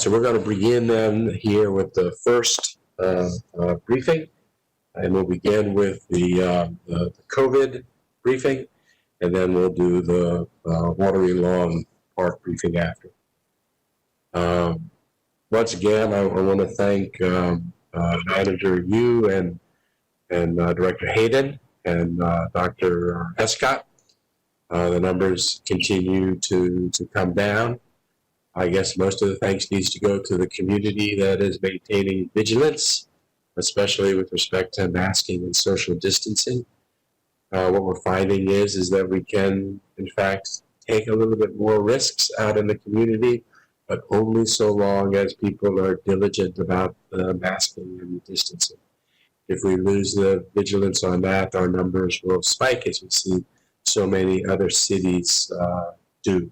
So we're going to begin then here with the first briefing, and we'll begin with the COVID briefing, and then we'll do the Watery Lawn Park briefing after. Once again, I want to thank Manager Yu and Director Hayden and Dr. Escott. The numbers continue to come down. I guess most of the thanks needs to go to the community that is maintaining vigilance, especially with respect to masking and social distancing. What we're finding is that we can, in fact, take a little bit more risks out in the community, but only so long as people are diligent about masking and distancing. If we lose the vigilance on that, our numbers will spike, as we see so many other cities do.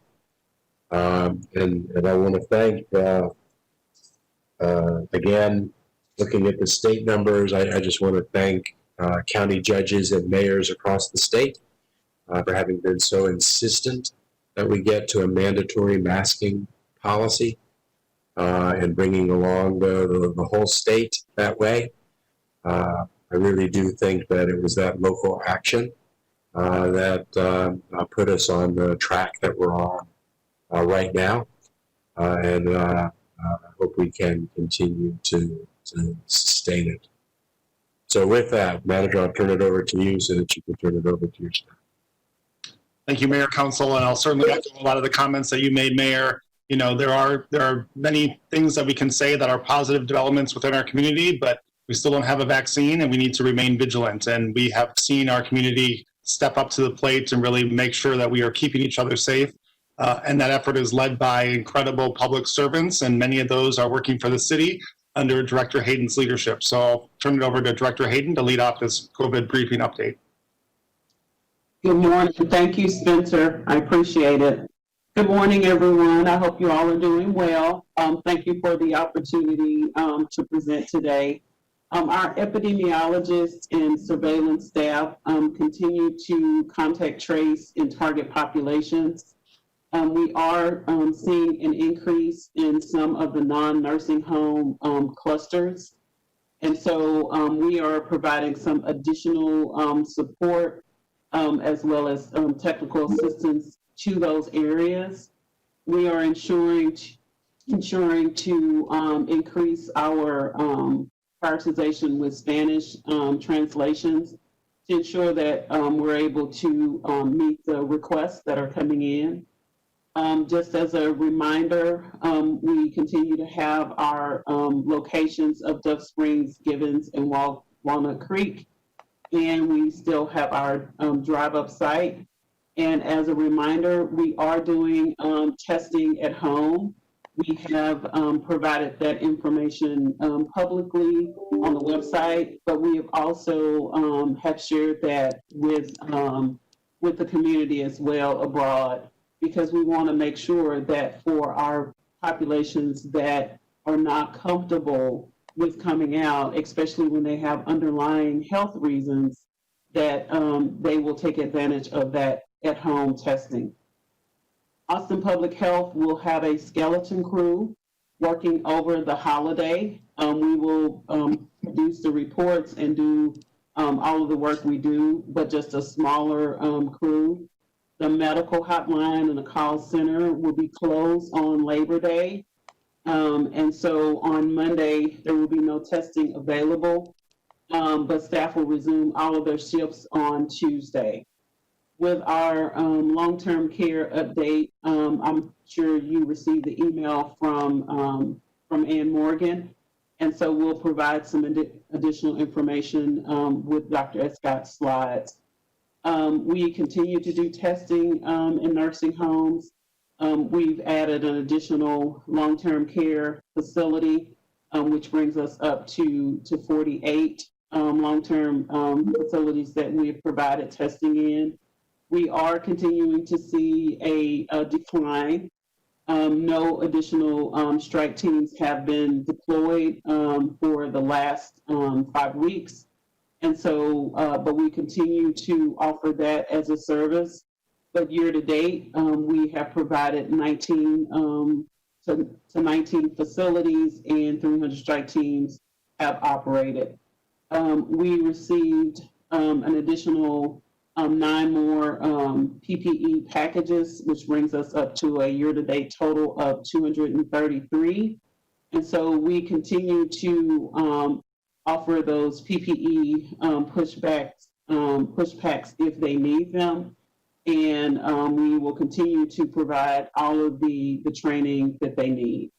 And I want to thank, again, looking at the state numbers, I just want to thank county judges and mayors across the state for having been so insistent that we get to a mandatory masking policy and bringing along the whole state that way. I really do think that it was that local action that put us on the track that we're on right now, and I hope we can continue to sustain it. So with that, Manager, I'll turn it over to you so that you can turn it over to your staff. Thank you, Mayor, Council, and I'll certainly echo a lot of the comments that you made, Mayor. You know, there are many things that we can say that are positive developments within our community, but we still don't have a vaccine, and we need to remain vigilant. And we have seen our community step up to the plate and really make sure that we are keeping each other safe. And that effort is led by incredible public servants, and many of those are working for the city under Director Hayden's leadership. So I'll turn it over to Director Hayden to lead off this COVID briefing update. Good morning. Thank you, Spencer. I appreciate it. Good morning, everyone. I hope you all are doing well. Thank you for the opportunity to present today. Our epidemiologists and surveillance staff continue to contact trace in target populations. We are seeing an increase in some of the non-nursing home clusters. And so we are providing some additional support as well as technical assistance to those areas. We are ensuring to increase our prioritization with Spanish translations to ensure that we're able to meet the requests that are coming in. Just as a reminder, we continue to have our locations of Dove Springs, Gibbons, and Walnut Creek, and we still have our drive-up site. And as a reminder, we are doing testing at home. We have provided that information publicly on the website, but we have also have shared that with the community as well abroad, because we want to make sure that for our populations that are not comfortable with coming out, especially when they have underlying health reasons, that they will take advantage of that at-home testing. Austin Public Health will have a skeleton crew working over the holiday. We will produce the reports and do all of the work we do, but just a smaller crew. The medical hotline and the call center will be closed on Labor Day. And so on Monday, there will be no testing available, but staff will resume all of their shifts on Tuesday. With our long-term care update, I'm sure you received the email from Ann Morgan, and so we'll provide some additional information with Dr. Escott's slides. We continue to do testing in nursing homes. We've added an additional long-term care facility, which brings us up to 48 long-term facilities that we've provided testing in. We are continuing to see a decline. No additional strike teams have been deployed for the last 5 weeks. And so, but we continue to offer that as a service. But year to date, we have provided 19 to 19 facilities, and 300 strike teams have operated. We received an additional 9 more PPE packages, which brings us up to a year-to-date total of 233. And so we continue to offer those PPE push packs if they need them. And we will continue to provide all of the training that they need.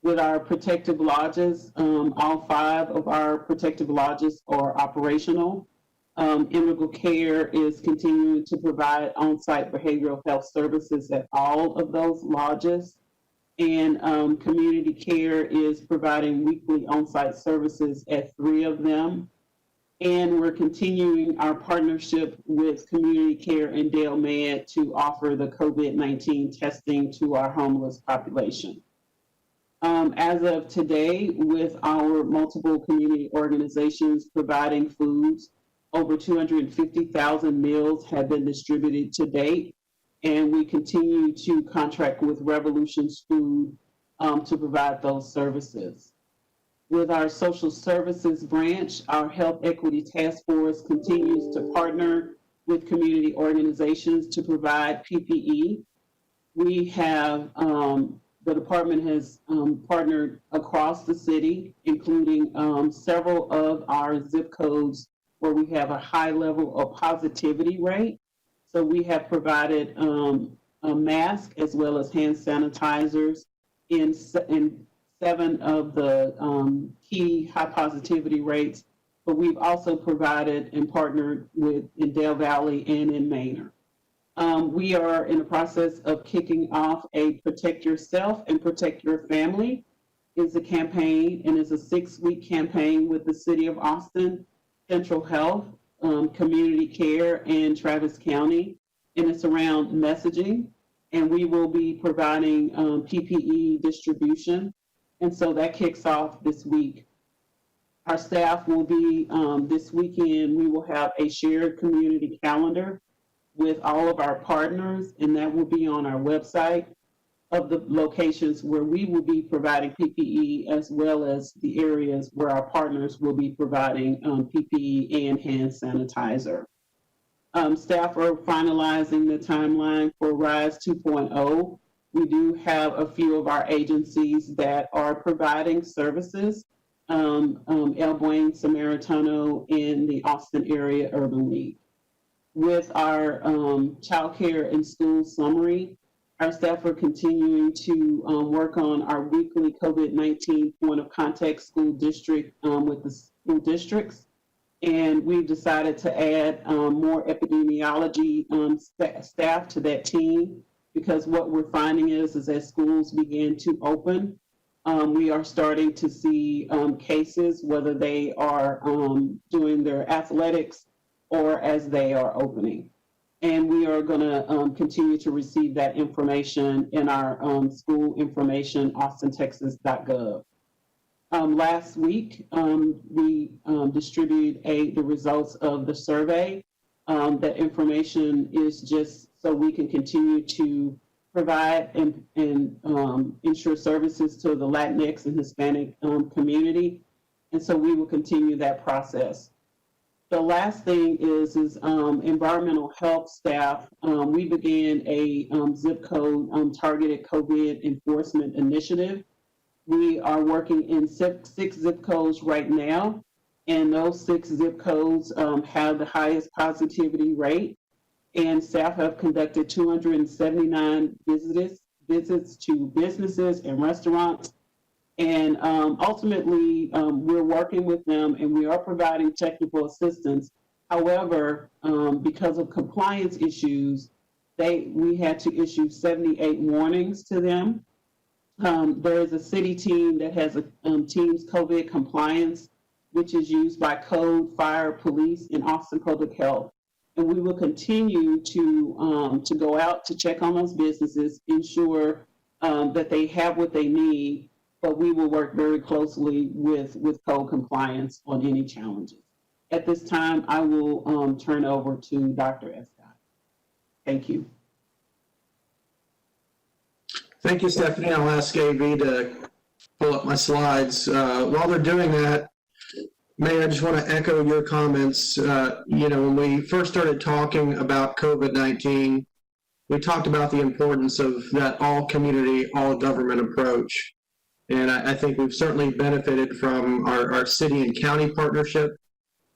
With our protective lodges, all 5 of our protective lodges are operational. Integral Care is continuing to provide on-site behavioral health services at all of those lodges. And Community Care is providing weekly on-site services at 3 of them. And we're continuing our partnership with Community Care and Dale Med to offer the COVID-19 testing to our homeless population. As of today, with our multiple community organizations providing foods, over 250,000 meals have been distributed to date, and we continue to contract with Revolution's Food to provide those services. With our social services branch, our Health Equity Task Force continues to partner with community organizations to provide PPE. We have, the department has partnered across the city, including several of our zip codes where we have a high level of positivity rate. So we have provided a mask as well as hand sanitizers in 7 of the key high positivity rates, but we've also provided and partnered with in Dale Valley and in Manor. We are in the process of kicking off a Protect Yourself and Protect Your Family is a campaign, and it's a 6-week campaign with the City of Austin, Central Health, Community Care, and Travis County, and it's around messaging, and we will be providing PPE distribution. And so that kicks off this week. Our staff will be, this weekend, we will have a shared community calendar with all of our partners, and that will be on our website of the locations where we will be providing PPE, as well as the areas where our partners will be providing PPE and hand sanitizer. Staff are finalizing the timeline for RISE 2.0. We do have a few of our agencies that are providing services, El Buen Samaritano in the Austin Area Urban League. With our child care and school summary, our staff are continuing to work on our weekly COVID-19 point of contact school district with the school districts. And we've decided to add more epidemiology staff to that team, because what we're finding is as schools begin to open, we are starting to see cases, whether they are doing their athletics or as they are opening. And we are going to continue to receive that information in our school information, austintexas.gov. Last week, we distributed the results of the survey. That information is just so we can continue to provide and ensure services to the Latinx and Hispanic community. And so we will continue that process. The last thing is environmental health staff. We began a zip code targeted COVID enforcement initiative. We are working in 6 zip codes right now, and those 6 zip codes have the highest positivity rate. And staff have conducted 279 visits to businesses and restaurants. And ultimately, we're working with them and we are providing technical assistance. However, because of compliance issues, we had to issue 78 warnings to them. There is a city team that has a Teams COVID compliance, which is used by Code, Fire, Police, and Austin Public Health. And we will continue to go out to check on those businesses, ensure that they have what they need, but we will work very closely with code compliance on any challenges. At this time, I will turn over to Dr. Escott. Thank you. Thank you, Stephanie. I'll ask AV to pull up my slides. While they're doing that, Mayor, I just want to echo your comments. When we first started talking about COVID-19, we talked about the importance of that all community, all government approach. And I think we've certainly benefited from our city and county partnership.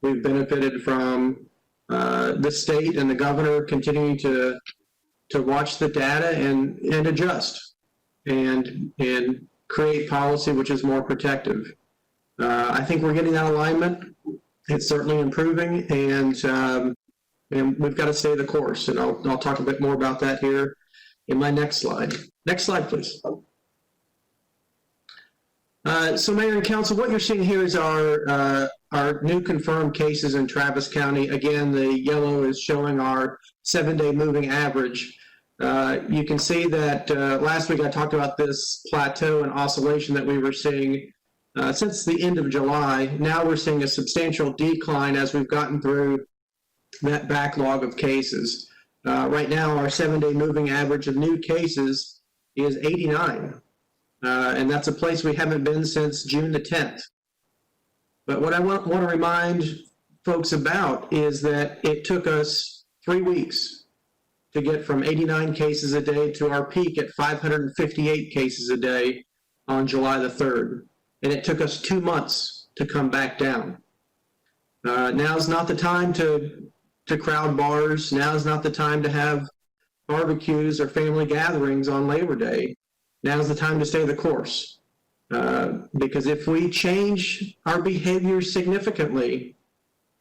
We've benefited from the state and the governor continuing to watch the data and adjust and create policy which is more protective. I think we're getting that alignment. It's certainly improving, and we've got to stay the course. And I'll talk a bit more about that here in my next slide. Next slide, please. So Mayor and Council, what you're seeing here is our new confirmed cases in Travis County. Again, the yellow is showing our 7-day moving average. You can see that last week I talked about this plateau and oscillation that we were seeing since the end of July. Now we're seeing a substantial decline as we've gotten through that backlog of cases. Right now, our 7-day moving average of new cases is 89. And that's a place we haven't been since June the 10th. But what I want to remind folks about is that it took us 3 weeks to get from 89 cases a day to our peak at 558 cases a day on July the 3rd. And it took us 2 months to come back down. Now's not the time to crowd bars. Now's not the time to have barbecues or family gatherings on Labor Day. Now's the time to stay the course. Because if we change our behavior significantly,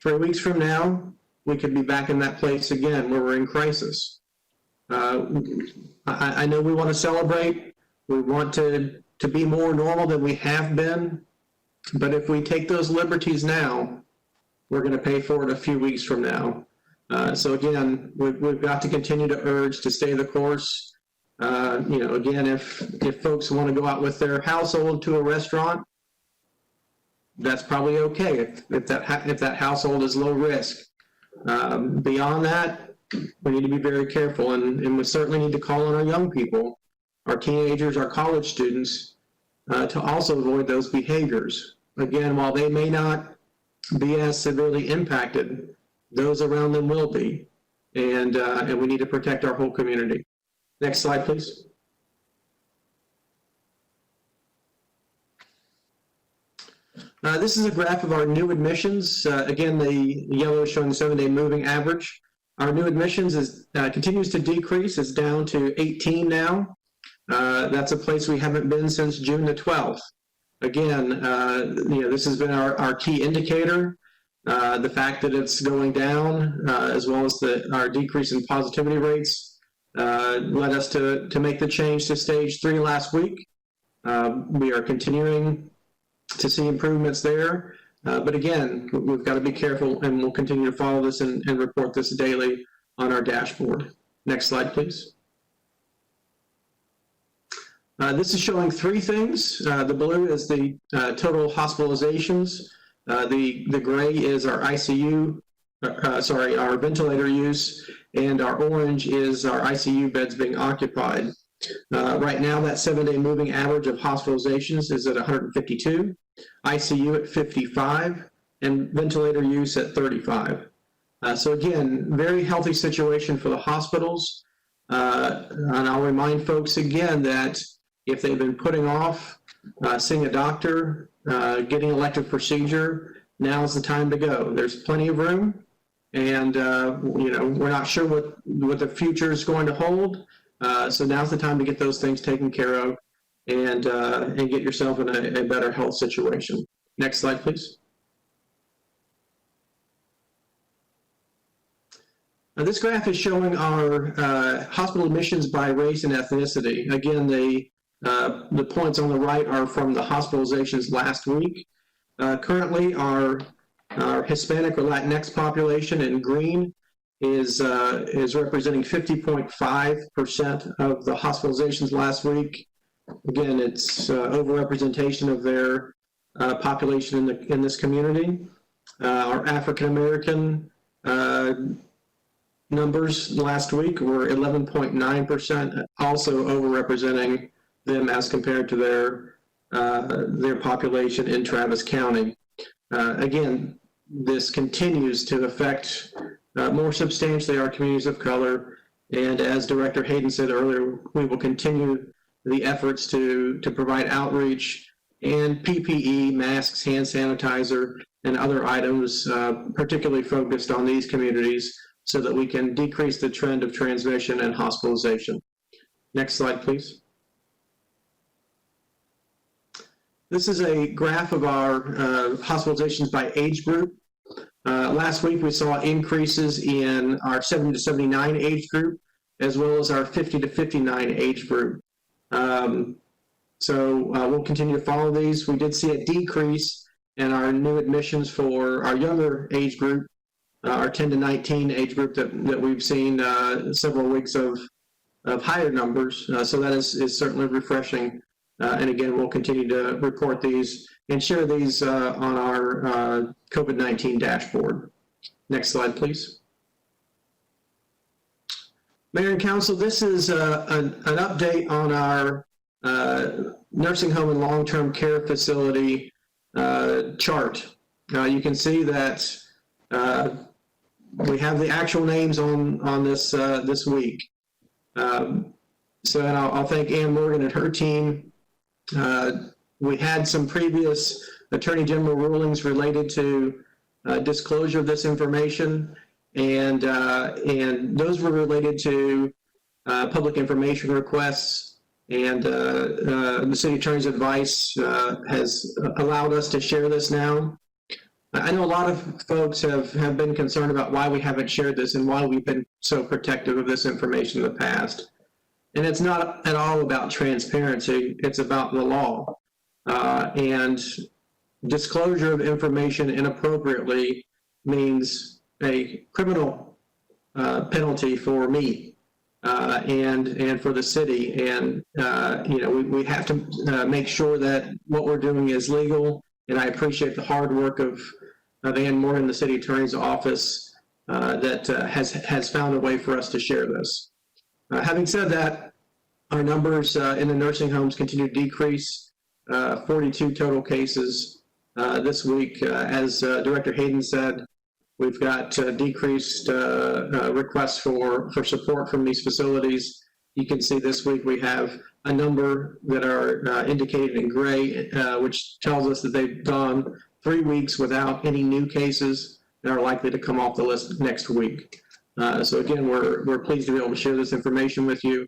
3 weeks from now, we could be back in that place again where we're in crisis. I know we want to celebrate. We want to be more normal than we have been. But if we take those liberties now, we're going to pay for it a few weeks from now. So again, we've got to continue to urge to stay the course. Again, if folks want to go out with their household to a restaurant, that's probably okay if that household is low risk. Beyond that, we need to be very careful, and we certainly need to call on our young people, our teenagers, our college students, to also avoid those behaviors. Again, while they may not be as severely impacted, those around them will be, and we need to protect our whole community. Next slide, please. This is a graph of our new admissions. Again, the yellow is showing the 7-day moving average. Our new admissions continues to decrease. It's down to 18 now. That's a place we haven't been since June the 12th. Again, this has been our key indicator. The fact that it's going down, as well as our decrease in positivity rates, led us to make the change to stage 3 last week. We are continuing to see improvements there. But again, we've got to be careful, and we'll continue to follow this and report this daily on our dashboard. Next slide, please. This is showing 3 things. The blue is the total hospitalizations. The gray is our our ventilator use, and our orange is our ICU beds being occupied. Right now, that 7-day moving average of hospitalizations is at 152, ICU at 55, and ventilator use at 35. So again, very healthy situation for the hospitals. And I'll remind folks again that if they've been putting off seeing a doctor, getting elective procedure, now's the time to go. There's plenty of room, and we're not sure what the future is going to hold. So now's the time to get those things taken care of and get yourself in a better health situation. Next slide, please. This graph is showing our hospital admissions by race and ethnicity. Again, the points on the right are from the hospitalizations last week. Currently, our Hispanic or Latinx population in green is representing 50.5% of the hospitalizations last week. Again, it's overrepresentation of their population in this community. Our African American numbers last week were 11.9%, also overrepresenting them as compared to their population in Travis County. Again, this continues to affect more substantially our communities of color, and as Director Hayden said earlier, we will continue the efforts to provide outreach and PPE, masks, hand sanitizer, and other items particularly focused on these communities so that we can decrease the trend of transmission and hospitalization. Next slide, please. This is a graph of our hospitalizations by age group. Last week we saw increases in our 70 to 79 age group, as well as our 50 to 59 age group. We'll continue to follow these. We did see a decrease in our new admissions for our younger age group, our 10 to 19 age group that we've seen several weeks of higher numbers. So that is certainly refreshing. And again, we'll continue to report these and share these on our COVID-19 dashboard. Next slide, please. Mayor and Council, this is an update on our nursing home and long-term care facility chart. You can see that we have the actual names on this this week. And I'll thank Ann Morgan and her team. We had some previous Attorney General rulings related to disclosure of this information, and those were related to public information requests, and the City Attorney's advice has allowed us to share this now. I know a lot of folks have been concerned about why we haven't shared this and why we've been so protective of this information in the past. And it's not at all about transparency, it's about the law. And disclosure of information inappropriately means a criminal penalty for me and for the city. And we have to make sure that what we're doing is legal. And I appreciate the hard work of Ann Moore in the City Attorney's Office that has found a way for us to share this. Having said that, our numbers in the nursing homes continue to decrease. 42 total cases this week. As Director Hayden said, we've got decreased requests for support from these facilities. You can see this week we have a number that are indicated in gray, which tells us that they've gone 3 weeks without any new cases that are likely to come off the list next week. So again, we're pleased to be able to share this information with you.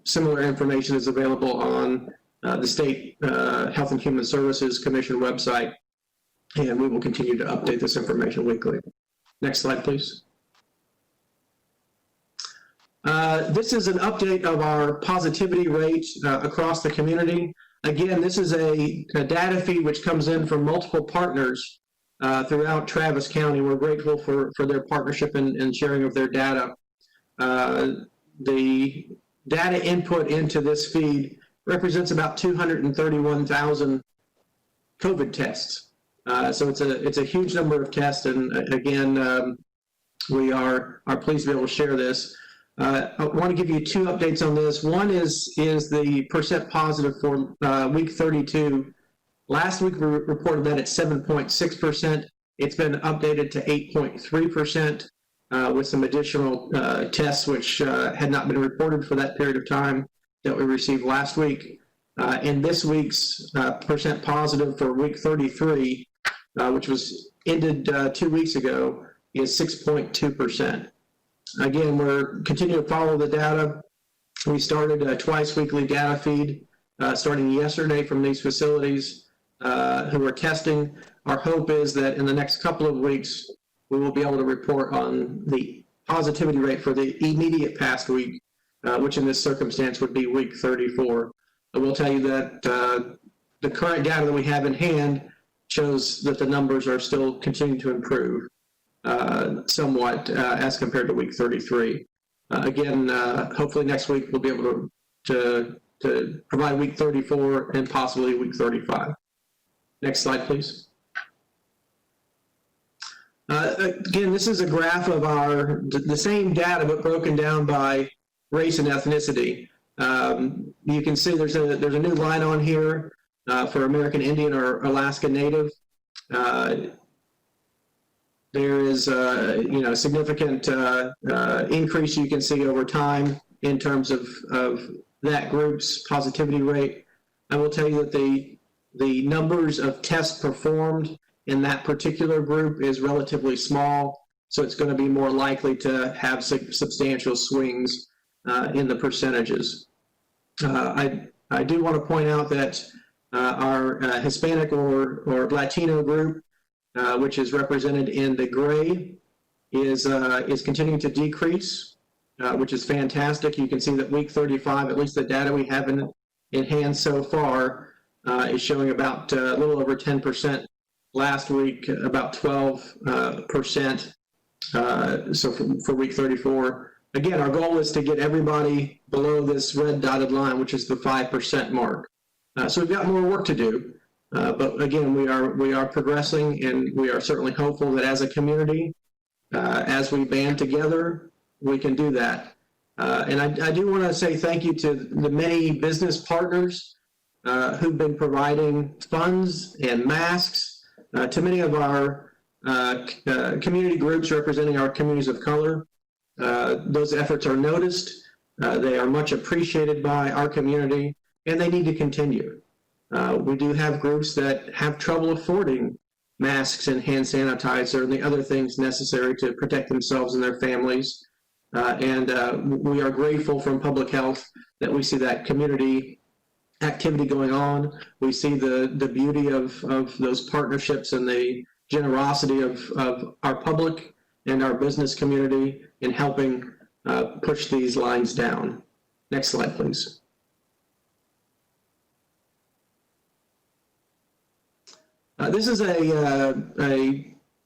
Similar information is available on the State Health and Human Services Commission website, and we will continue to update this information weekly. Next slide, please. This is an update of our positivity rate across the community. Again, this is a data feed which comes in from multiple partners throughout Travis County. We're grateful for their partnership and sharing of their data. The data input into this feed represents about 231,000 COVID tests. So it's a huge number of tests, and again, we are pleased to be able to share this. I want to give you 2 updates on this. One is the percent positive for week 32. Last week we reported that at 7.6%. It's been updated to 8.3% with some additional tests which had not been reported for that period of time that we received last week. And this week's percent positive for week 33, which was ended 2 weeks ago, is 6.2%. Again, we're continuing to follow the data. We started a twice weekly data feed starting yesterday from these facilities who are testing. Our hope is that in the next couple of weeks, we will be able to report on the positivity rate for the immediate past week, which in this circumstance would be week 34. I will tell you that the current data that we have in hand shows that the numbers are still continuing to improve somewhat as compared to week 33. Again, hopefully next week we'll be able to provide week 34 and possibly week 35. Next slide, please. Again, this is a graph of the same data but broken down by race and ethnicity. You can see there's a new line on here for American Indian or Alaska Native. There is significant increase you can see over time in terms of that group's positivity rate. I will tell you that the numbers of tests performed in that particular group is relatively small, so it's going to be more likely to have substantial swings in the percentages. I do want to point out that our Hispanic or Latino group, which is represented in the gray, is continuing to decrease, which is fantastic. You can see that week 35, at least the data we have in hand so far, is showing about a little over 10%. Last week, about 12%. So for week 34. Again, our goal is to get everybody below this red dotted line, which is the 5% mark. So we've got more work to do. But again, we are progressing, and we are certainly hopeful that as a community, as we band together, we can do that. And I do want to say thank you to the many business partners who've been providing funds and masks to many of our community groups representing our communities of color. Those efforts are noticed. They are much appreciated by our community, and they need to continue. We do have groups that have trouble affording masks and hand sanitizer and the other things necessary to protect themselves and their families. And we are grateful from public health that we see that community activity going on. We see the beauty of those partnerships and the generosity of our public and our business community in helping push these lines down. Next slide, please. This is a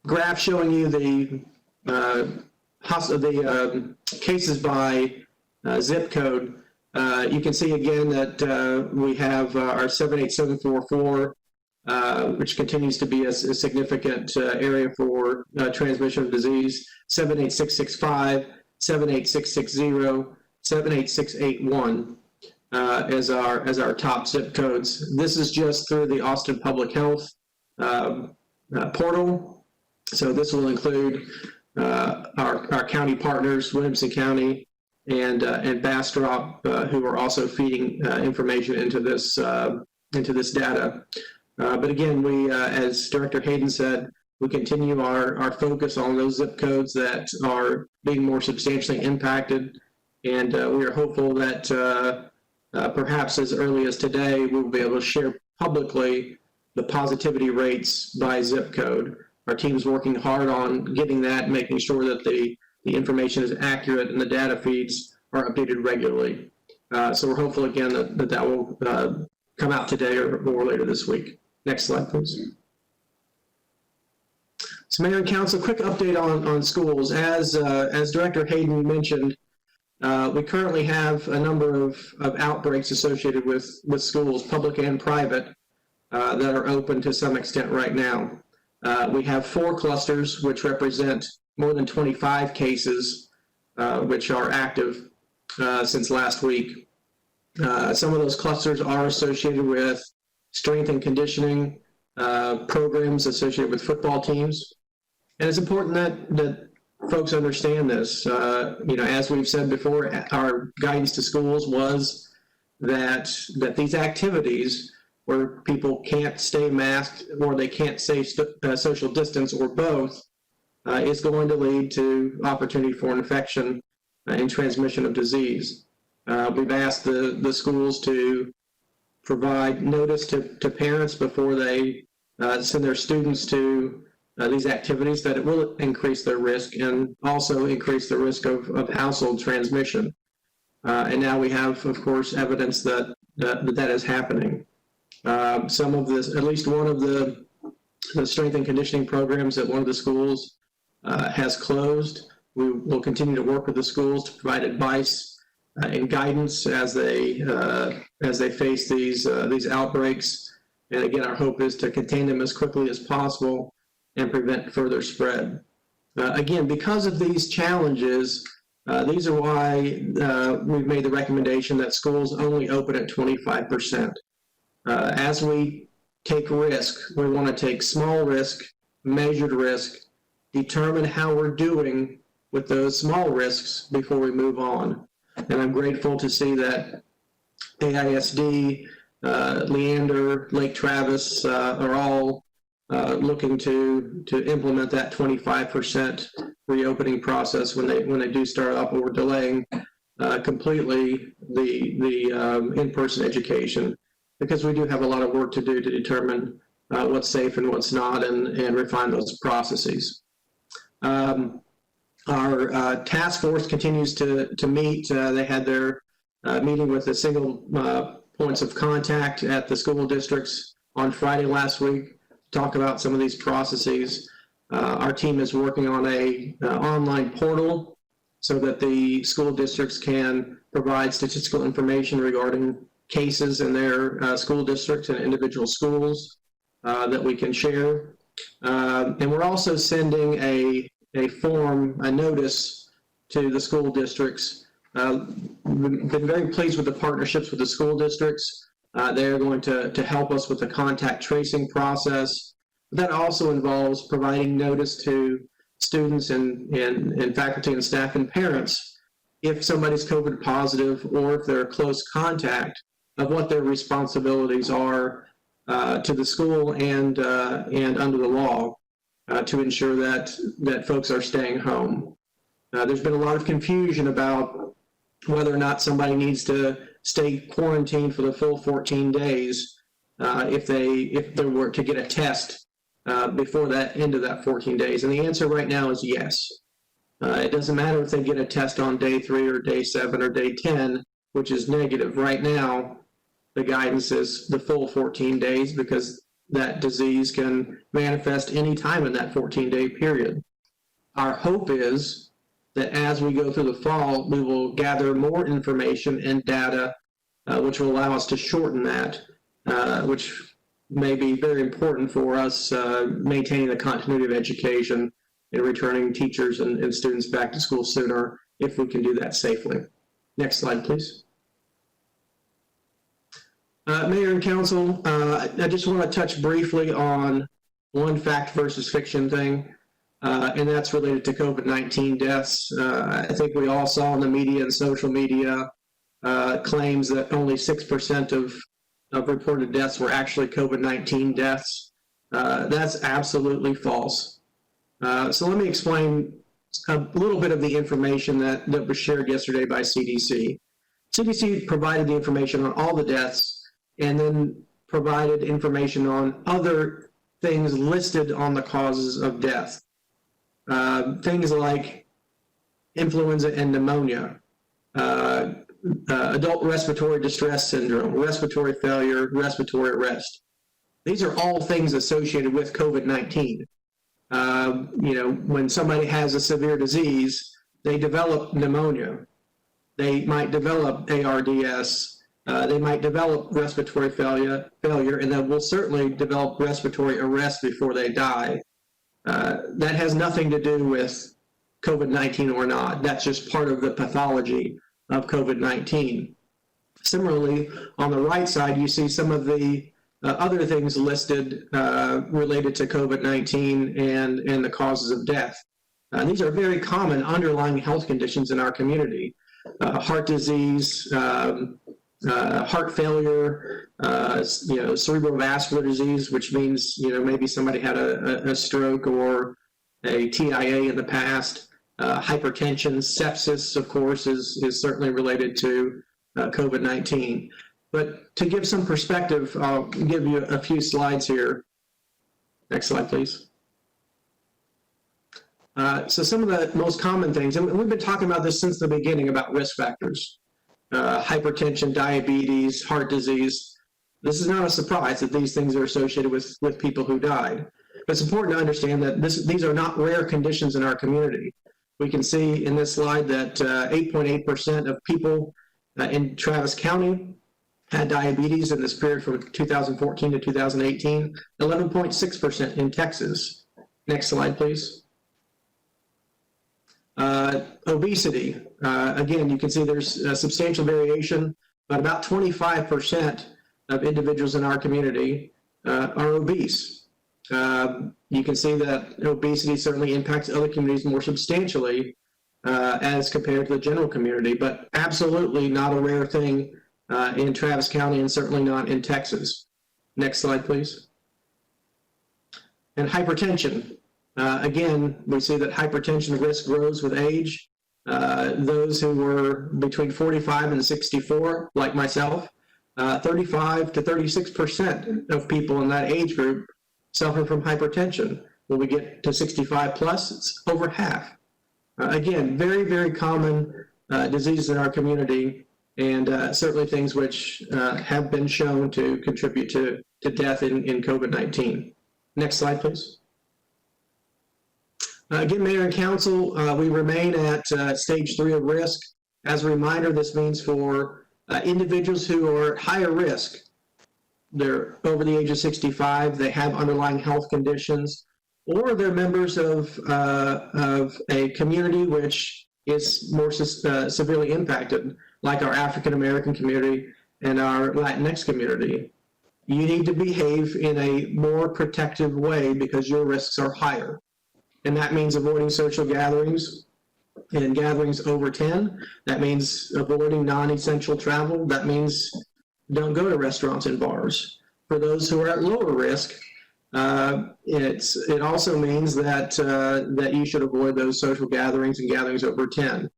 graph showing you the cases by zip code. You can see again that we have our 78744, which continues to be a significant area for transmission of disease, 78665, 78660, 78681 as our top zip codes. This is just through the Austin Public Health portal. So this will include our county partners, Williamson County and Bastrop, who are also feeding information into this data. But again, we, as Director Hayden said, we continue our focus on those zip codes that are being more substantially impacted, and we are hopeful that perhaps as early as today, we'll be able to share publicly the positivity rates by zip code. Our team's working hard on getting that, making sure that the information is accurate and the data feeds are updated regularly. So we're hopeful again that will come out today or later this week. Next slide, please. So Mayor and Council, quick update on schools. As Director Hayden mentioned, we currently have a number of outbreaks associated with schools, public and private, that are open to some extent right now. We have 4 clusters, which represent more than 25 cases, which are active since last week. Some of those clusters are associated with strength and conditioning programs associated with football teams. And it's important that folks understand this. As we've said before, our guidance to schools was that these activities where people can't stay masked or they can't stay social distance or both is going to lead to opportunity for infection and transmission of disease. We've asked the schools to provide notice to parents before they send their students to these activities that it will increase their risk and also increase the risk of household transmission. And now we have, of course, evidence that is happening. Some of this, at least one of the strength and conditioning programs at one of the schools has closed. We will continue to work with the schools to provide advice and guidance as they face these outbreaks. And again, our hope is to contain them as quickly as possible and prevent further spread. Again, because of these challenges, These are why we've made the recommendation that schools only open at 25%. As we take risk, we want to take small risk, measured risk, determine how we're doing with those small risks before we move on. And I'm grateful to see that AISD, Leander, Lake Travis are all looking to implement that 25% reopening process when they do start up, or we're delaying completely the in-person education, because we do have a lot of work to do to determine what's safe and what's not, and refine those processes. Our task force continues to meet. They had their meeting with the single points of contact at the school districts on Friday last week to talk about some of these processes. Our team is working on a online portal so that the school districts can provide statistical information regarding cases in their school districts and individual schools that we can share. And we're also sending a form, a notice to the school districts. We've been very pleased with the partnerships with the school districts. They're going to help us with the contact tracing process. That also involves providing notice to students and faculty and staff and parents if somebody's COVID positive or if they're a close contact, of what their responsibilities are to the school and under the law to ensure that folks are staying home. There's been a lot of confusion about whether or not somebody needs to stay quarantined for the full 14 days if they were to get a test before that end of that 14 days. And the answer right now is yes. It doesn't matter if they get a test on day 3 or day 7 or day 10, which is negative. Right now, the guidance is the full 14 days, because that disease can manifest any time in that 14-day period. Our hope is that as we go through the fall, we will gather more information and data, which will allow us to shorten that, which may be very important for us maintaining the continuity of education and returning teachers and students back to school sooner, if we can do that safely. Next slide, please. Mayor and Council, I just want to touch briefly on one fact versus fiction thing, and that's related to COVID-19 deaths. I think we all saw in the media and social media claims that only 6% of reported deaths were actually COVID-19 deaths. That's absolutely false. So let me explain a little bit of the information that was shared yesterday by CDC. CDC provided the information on all the deaths, and then provided information on other things listed on the causes of death. Things like influenza and pneumonia, adult respiratory distress syndrome, respiratory failure, respiratory arrest. These are all things associated with COVID-19. When somebody has a severe disease, they develop pneumonia. They might develop ARDS. They might develop respiratory failure, and then will certainly develop respiratory arrest before they die. That has nothing to do with COVID-19 or not. That's just part of the pathology of COVID-19. Similarly, on the right side, you see some of the other things listed related to COVID-19 and the causes of death. These are very common underlying health conditions in our community. Heart disease, heart failure, cerebrovascular disease, which means maybe somebody had a stroke or a TIA in the past. Hypertension, sepsis, of course, is certainly related to COVID-19. But to give some perspective, I'll give you a few slides here. Next slide, please. So some of the most common things, and we've been talking about this since the beginning about risk factors. Hypertension, diabetes, heart disease. This is not a surprise that these things are associated with people who died. But it's important to understand that these are not rare conditions in our community. We can see in this slide that 8.8% of people in Travis County had diabetes in this period from 2014 to 2018, 11.6% in Texas. Next slide, please. Obesity, again, you can see there's a substantial variation, but about 25% of individuals in our community are obese. You can see that obesity certainly impacts other communities more substantially as compared to the general community, but absolutely not a rare thing in Travis County and certainly not in Texas. Next slide, please. And hypertension. Again, we see that hypertension risk grows with age. Those who were between 45 and 64, like myself, 35 to 36% of people in that age group suffer from hypertension. When we get to 65 plus, it's over half. Again, very, very common diseases in our community, and certainly things which have been shown to contribute to death in COVID-19. Next slide, please. Again, Mayor and Council, we remain at stage 3 of risk. As a reminder, this means for individuals who are at higher risk, they're over the age of 65, they have underlying health conditions, or they're members of a community which is more severely impacted, like our African American community and our Latinx community. You need to behave in a more protective way because your risks are higher. And that means avoiding social gatherings and gatherings over 10. That means avoiding non-essential travel. That means don't go to restaurants and bars. For those who are at lower risk, it also means that you should avoid those social gatherings and gatherings over 10.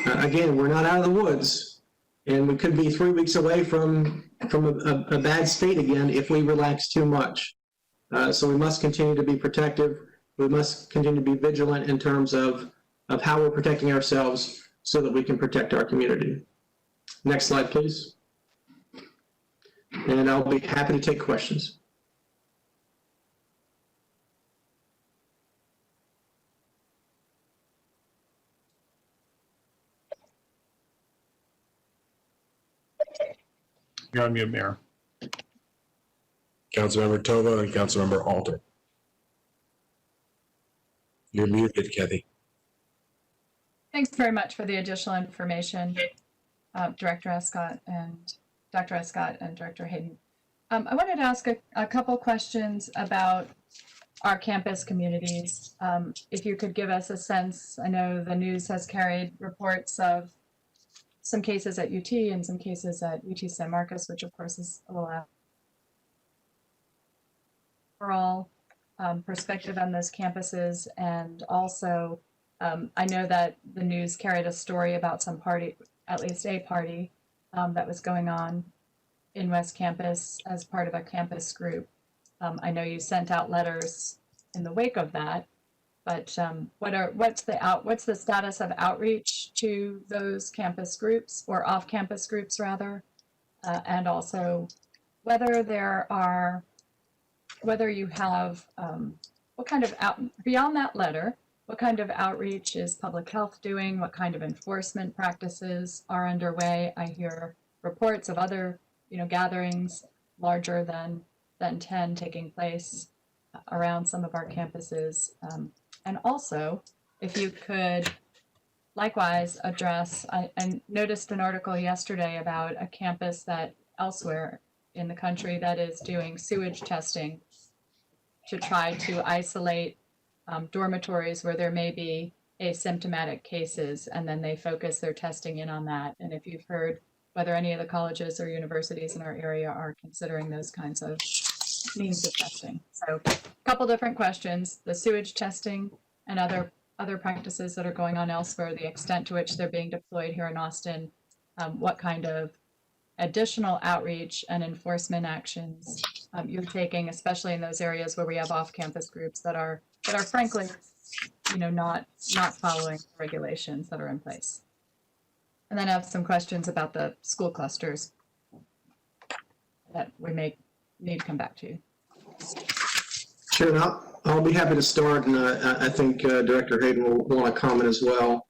Again, we're not out of the woods, and we could be 3 weeks away from a bad state again if we relax too much. So we must continue to be protective. We must continue to be vigilant in terms of how we're protecting ourselves so that we can protect our community. Next slide, please. And I'll be happy to take questions. You're on mute, Mayor. Councilmember Tova and Councilmember Alter. You're muted, Kathy. Thanks very much for the additional information, Director Escott and Dr. Escott and Director Hayden. I wanted to ask a couple questions about our campus communities. If you could give us a sense, I know the news has carried reports of some cases at UT and some cases at UT San Marcos, which of course is a little out. Overall perspective on those campuses, and also I know that the news carried a story about some party, at least a party, that was going on in West Campus as part of a campus group. I know you sent out letters in the wake of that, but what's the status of outreach to those campus groups, or off-campus groups rather, and also whether you have what kind of beyond that letter, what kind of outreach is public health doing? What kind of enforcement practices are underway? I hear reports of other, gatherings larger than 10 taking place around some of our campuses. And also, if you could likewise address, I noticed an article yesterday about a campus that elsewhere in the country that is doing sewage testing to try to isolate dormitories where there may be asymptomatic cases, and then they focus their testing in on that. And if you've heard whether any of the colleges or universities in our area are considering those kinds of means of testing. So a couple different questions: the sewage testing and other practices that are going on elsewhere, the extent to which they're being deployed here in Austin, what kind of additional outreach and enforcement actions you're taking, especially in those areas where we have off-campus groups that are frankly, not following regulations that are in place. And then I have some questions about the school clusters that we may need to come back to. Sure, and I'll be happy to start, and I think Director Hayden will want to comment as well.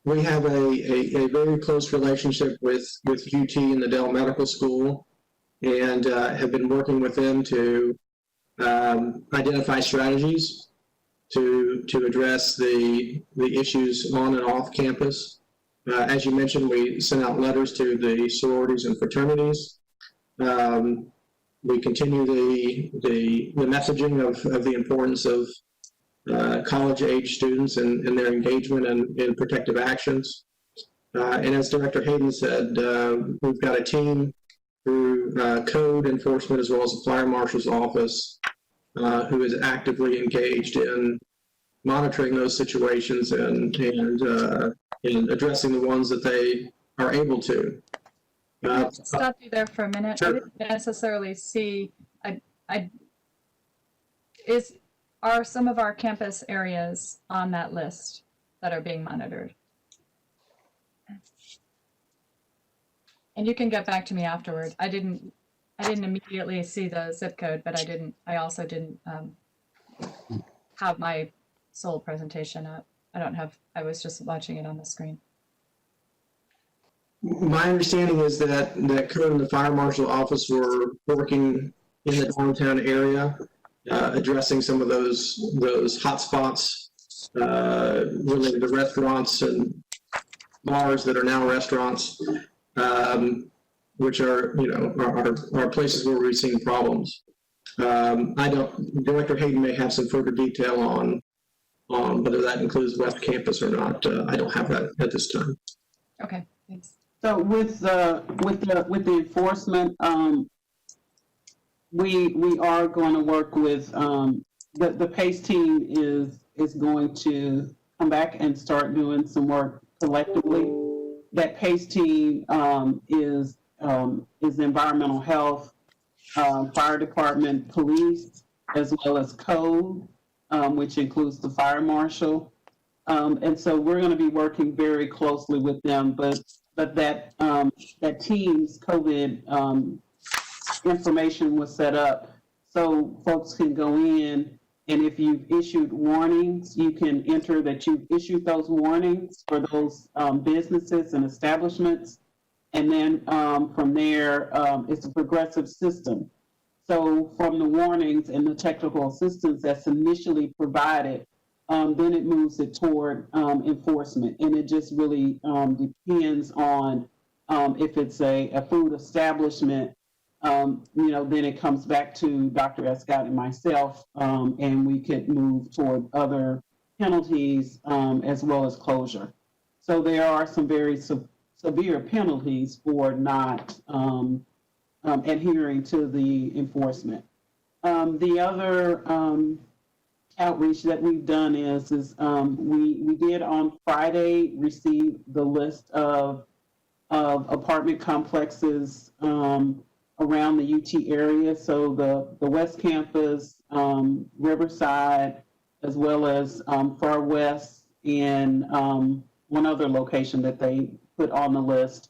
We have a very close relationship with UT and the Dell Medical School, and have been working with them to identify strategies to address the issues on and off campus. As you mentioned, we sent out letters to the sororities and fraternities. We continue the messaging of the importance of college-age students and their engagement in protective actions. And as Director Hayden said, we've got a team through code enforcement as well as the fire marshal's office who is actively engaged in monitoring those situations and addressing the ones that they are able to. Stop you there for a minute. Sure. I didn't necessarily see. Are some of our campus areas on that list that are being monitored? And you can get back to me afterward. I didn't immediately see the zip code, but I also didn't have my sole presentation up. I was just watching it on the screen. My understanding is that code and the fire marshal office were working in the downtown area, addressing some of those hot spots related to restaurants and bars that are now restaurants, which are are places where we've seen problems. Director Hayden may have some further detail on whether that includes West Campus or not. I don't have that at this time. Okay, thanks. So with the enforcement, we are going to work with the PACE team is going to come back and start doing some work collectively. That PACE team is environmental health, fire department, police, as well as code, which includes the fire marshal. And so we're going to be working very closely with them, but that team's COVID information was set up so folks can go in, and if you've issued warnings, you can enter that you've issued those warnings for those businesses and establishments, and then from there, it's a progressive system. So from the warnings and the technical assistance that's initially provided, then it moves it toward enforcement. And it just really depends on if it's a food establishment, then it comes back to Dr. Escott and myself, and we could move toward other penalties as well as closure. So there are some very severe penalties for not adhering to the enforcement. The other outreach that we've done is we did on Friday receive the list of apartment complexes around the UT area. So the West Campus, Riverside, as well as Far West, and one other location that they put on the list.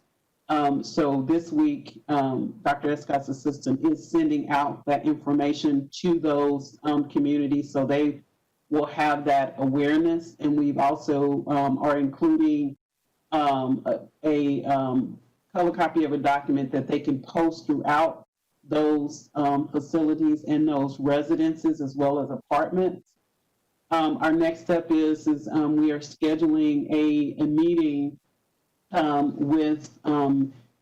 So this week, Dr. Escott's assistant is sending out that information to those communities so they will have that awareness. And we've also are including a color copy of a document that they can post throughout those facilities and those residences as well as apartments. Our next step is we are scheduling a meeting with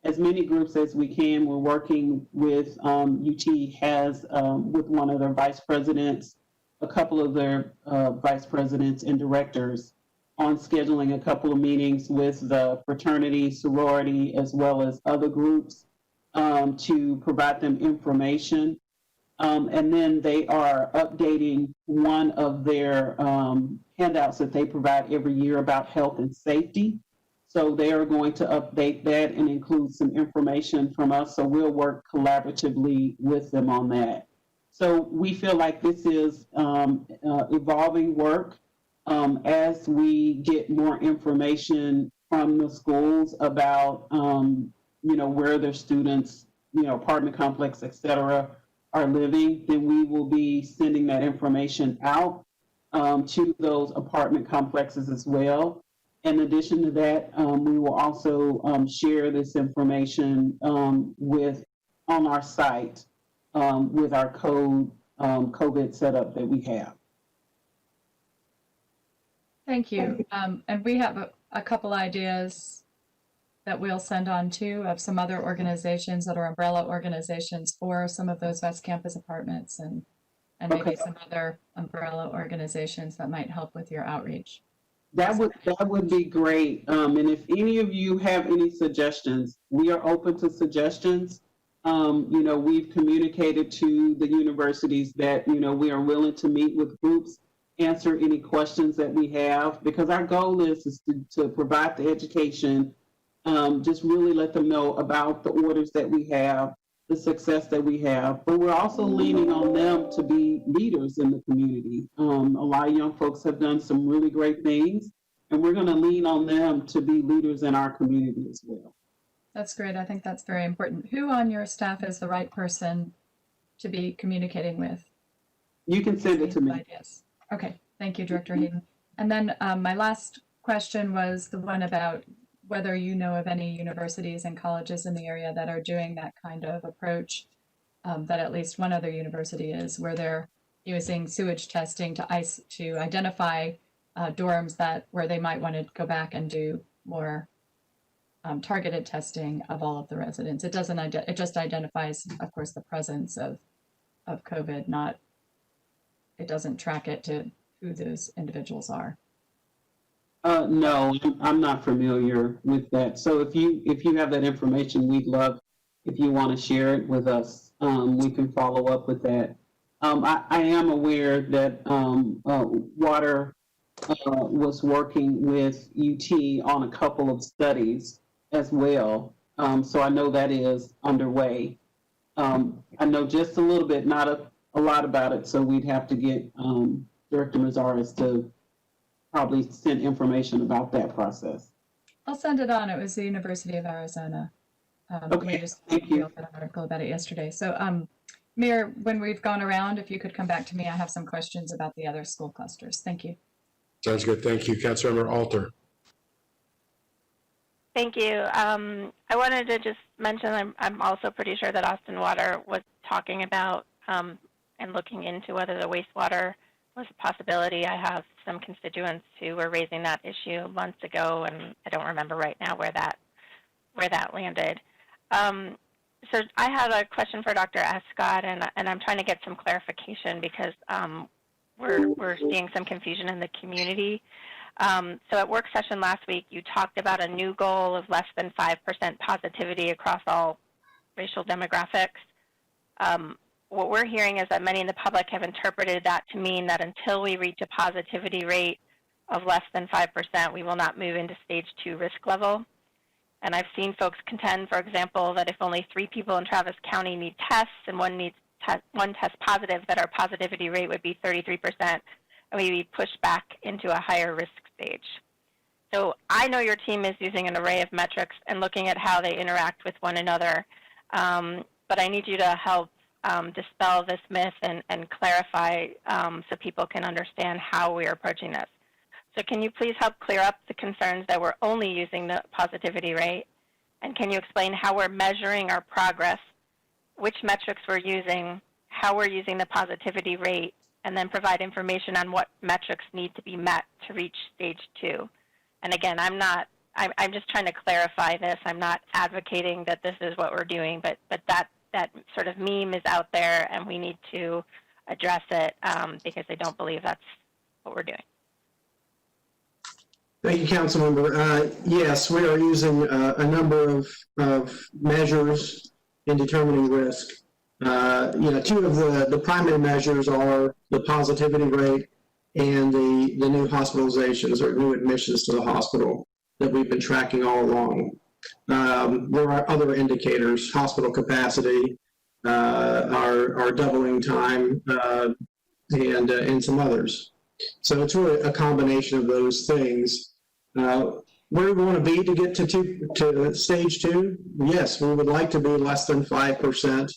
as many groups as we can. We're working with UT has with one of their vice presidents, a couple of their vice presidents and directors on scheduling a couple of meetings with the fraternity, sorority, as well as other groups to provide them information. And then they are updating one of their handouts that they provide every year about health and safety. So they are going to update that and include some information from us. So we'll work collaboratively with them on that. So we feel like this is evolving work. As we get more information from the schools about, where their students, apartment complex, et cetera, are living, then we will be sending that information out to those apartment complexes as well. In addition to that, we will also share this information on our site with our COVID setup that we have. Thank you. And we have a couple ideas that we'll send on too of some other organizations that are umbrella organizations for some of those West Campus apartments and maybe Okay. some other umbrella organizations that might help with your outreach. That would be great. And if any of you have any suggestions, we are open to suggestions. You know, we've communicated to the universities that, you know, we are willing to meet with groups, answer any questions that we have, because our goal is to provide the education, just really let them know about the orders that we have, the success that we have, but we're also leaning on them to be leaders in the community. A lot of young folks have done some really great things, and we're going to lean on them to be leaders in our community as well. That's great. I think that's very important. Who on your staff is the right person to be communicating with? You can send it to me. Ideas. Okay. Thank you, Director Hayden. And then my last question was the one about whether you know of any universities and colleges in the area that are doing that kind of approach, that at least one other university is, where they're using sewage testing to identify dorms where they might want to go back and do more targeted testing of all of the residents. It doesn't. It just identifies, of course, the presence of COVID. It doesn't track it to who those individuals are. No, I'm not familiar with that. So if you have that information, we'd love if you want to share it with us. We can follow up with that. I am aware that Water was working with UT on a couple of studies as well. So I know that is underway. I know just a little bit, not a lot about it. So we'd have to get Director Mazaris to probably send information about that process. I'll send it on. It was the University of Arizona. Okay, We just thank you. wrote an article about it yesterday. So, Mayor, when we've gone around, if you could come back to me, I have some questions about the other school clusters. Thank you. Sounds good. Thank you. Councilmember Alter. Thank you. I wanted to just mention I'm also pretty sure that Austin Water was talking about and looking into whether the wastewater was a possibility. I have some constituents who were raising that issue months ago, and I don't remember right now where that landed. So I have a question for Dr. Escott, and I'm trying to get some clarification because we're seeing some confusion in the community. So at work session last week, you talked about a new goal of less than 5% positivity across all racial demographics. What we're hearing is that many in the public have interpreted that to mean that until we reach a positivity rate of less than 5%, we will not move into stage 2 risk level. And I've seen folks contend, for example, that if only 3 people in Travis County need tests and one test positive, that our positivity rate would be 33%, and we'd be pushed back into a higher risk stage. So I know your team is using an array of metrics and looking at how they interact with one another, but I need you to help dispel this myth and clarify so people can understand how we're approaching this. So can you please help clear up the concerns that we're only using the positivity rate? And can you explain how we're measuring our progress, which metrics we're using, how we're using the positivity rate, and then provide information on what metrics need to be met to reach stage 2? And again, I'm just trying to clarify this. I'm not advocating that this is what we're doing, but that sort of meme is out there, and we need to address it because I don't believe that's what we're doing. Thank you, Councilmember. Yes, we are using a number of measures in determining risk. 2 of the primary measures are the positivity rate and the new hospitalizations or new admissions to the hospital that we've been tracking all along. There are other indicators, hospital capacity, our doubling time, and some others. So it's really a combination of those things. Where we want to be to get to stage 2? Yes, we would like to be less than 5%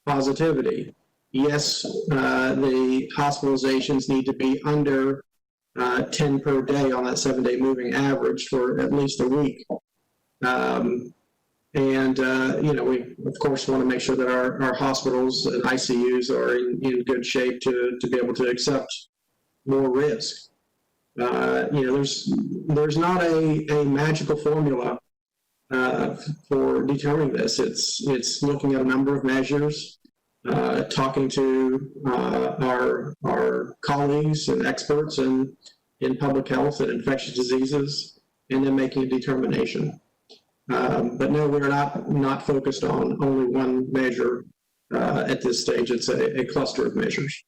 positivity. Yes, the hospitalizations need to be under 10 per day on that 7-day moving average for at least a week. We of course want to make sure that our hospitals and ICUs are in good shape to be able to accept more risk. There's not a magical formula for determining this. It's looking at a number of measures, talking to our colleagues and experts in public health and infectious diseases, and then making a determination. But no, we're not focused on only one measure at this stage. It's a cluster of measures.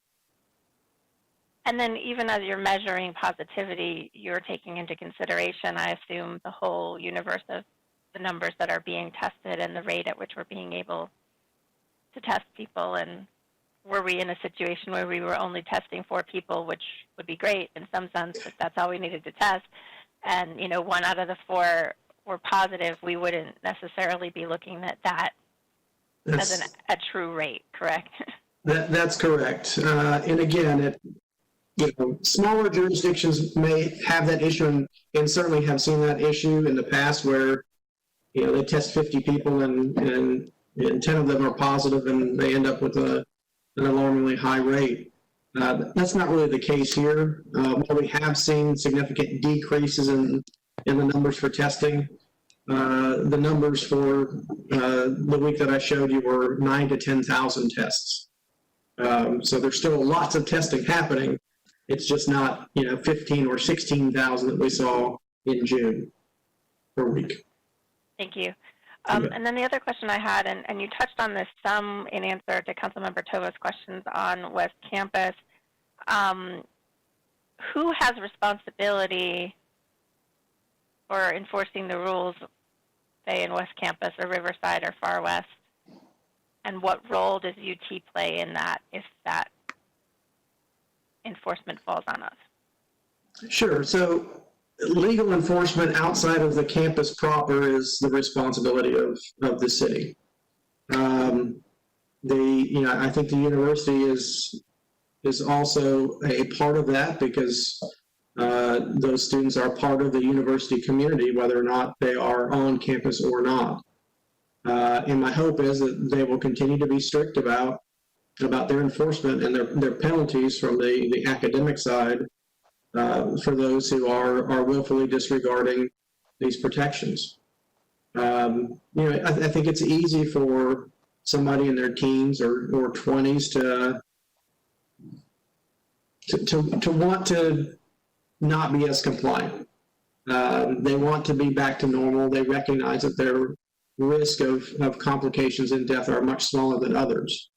And then even as you're measuring positivity, you're taking into consideration, I assume, the whole universe of the numbers that are being tested and the rate at which we're being able to test people. And were we in a situation where we were only testing 4 people, which would be great in some sense, if that's all we needed to test, and 1 out of the 4 were positive, we wouldn't necessarily be looking at that as a true rate, correct? That's correct. And again, smaller jurisdictions may have that issue, and certainly have seen that issue in the past where they test 50 people and 10 of them are positive, and they end up with an alarmingly high rate. That's not really the case here. While we have seen significant decreases in the numbers for testing, the numbers for the week that I showed you were 9,000 to 10,000 tests. So there's still lots of testing happening. It's just not 15 or 16,000 that we saw in June per week. Thank you. And then the other question I had, and you touched on this some in answer to Councilmember Tova's questions on West Campus, who has responsibility for enforcing the rules, say in West Campus or Riverside or Far West? And what role does UT play in that if that enforcement falls on us? Sure. So legal enforcement outside of the campus proper is the responsibility of the city. I think the university is also a part of that, because those students are part of the university community, whether or not they are on campus or not. And my hope is that they will continue to be strict about their enforcement and their penalties from the academic side for those who are willfully disregarding these protections. I think it's easy for somebody in their teens or 20s to want to not be as compliant. They want to be back to normal. They recognize that their risk of complications and death are much smaller than others.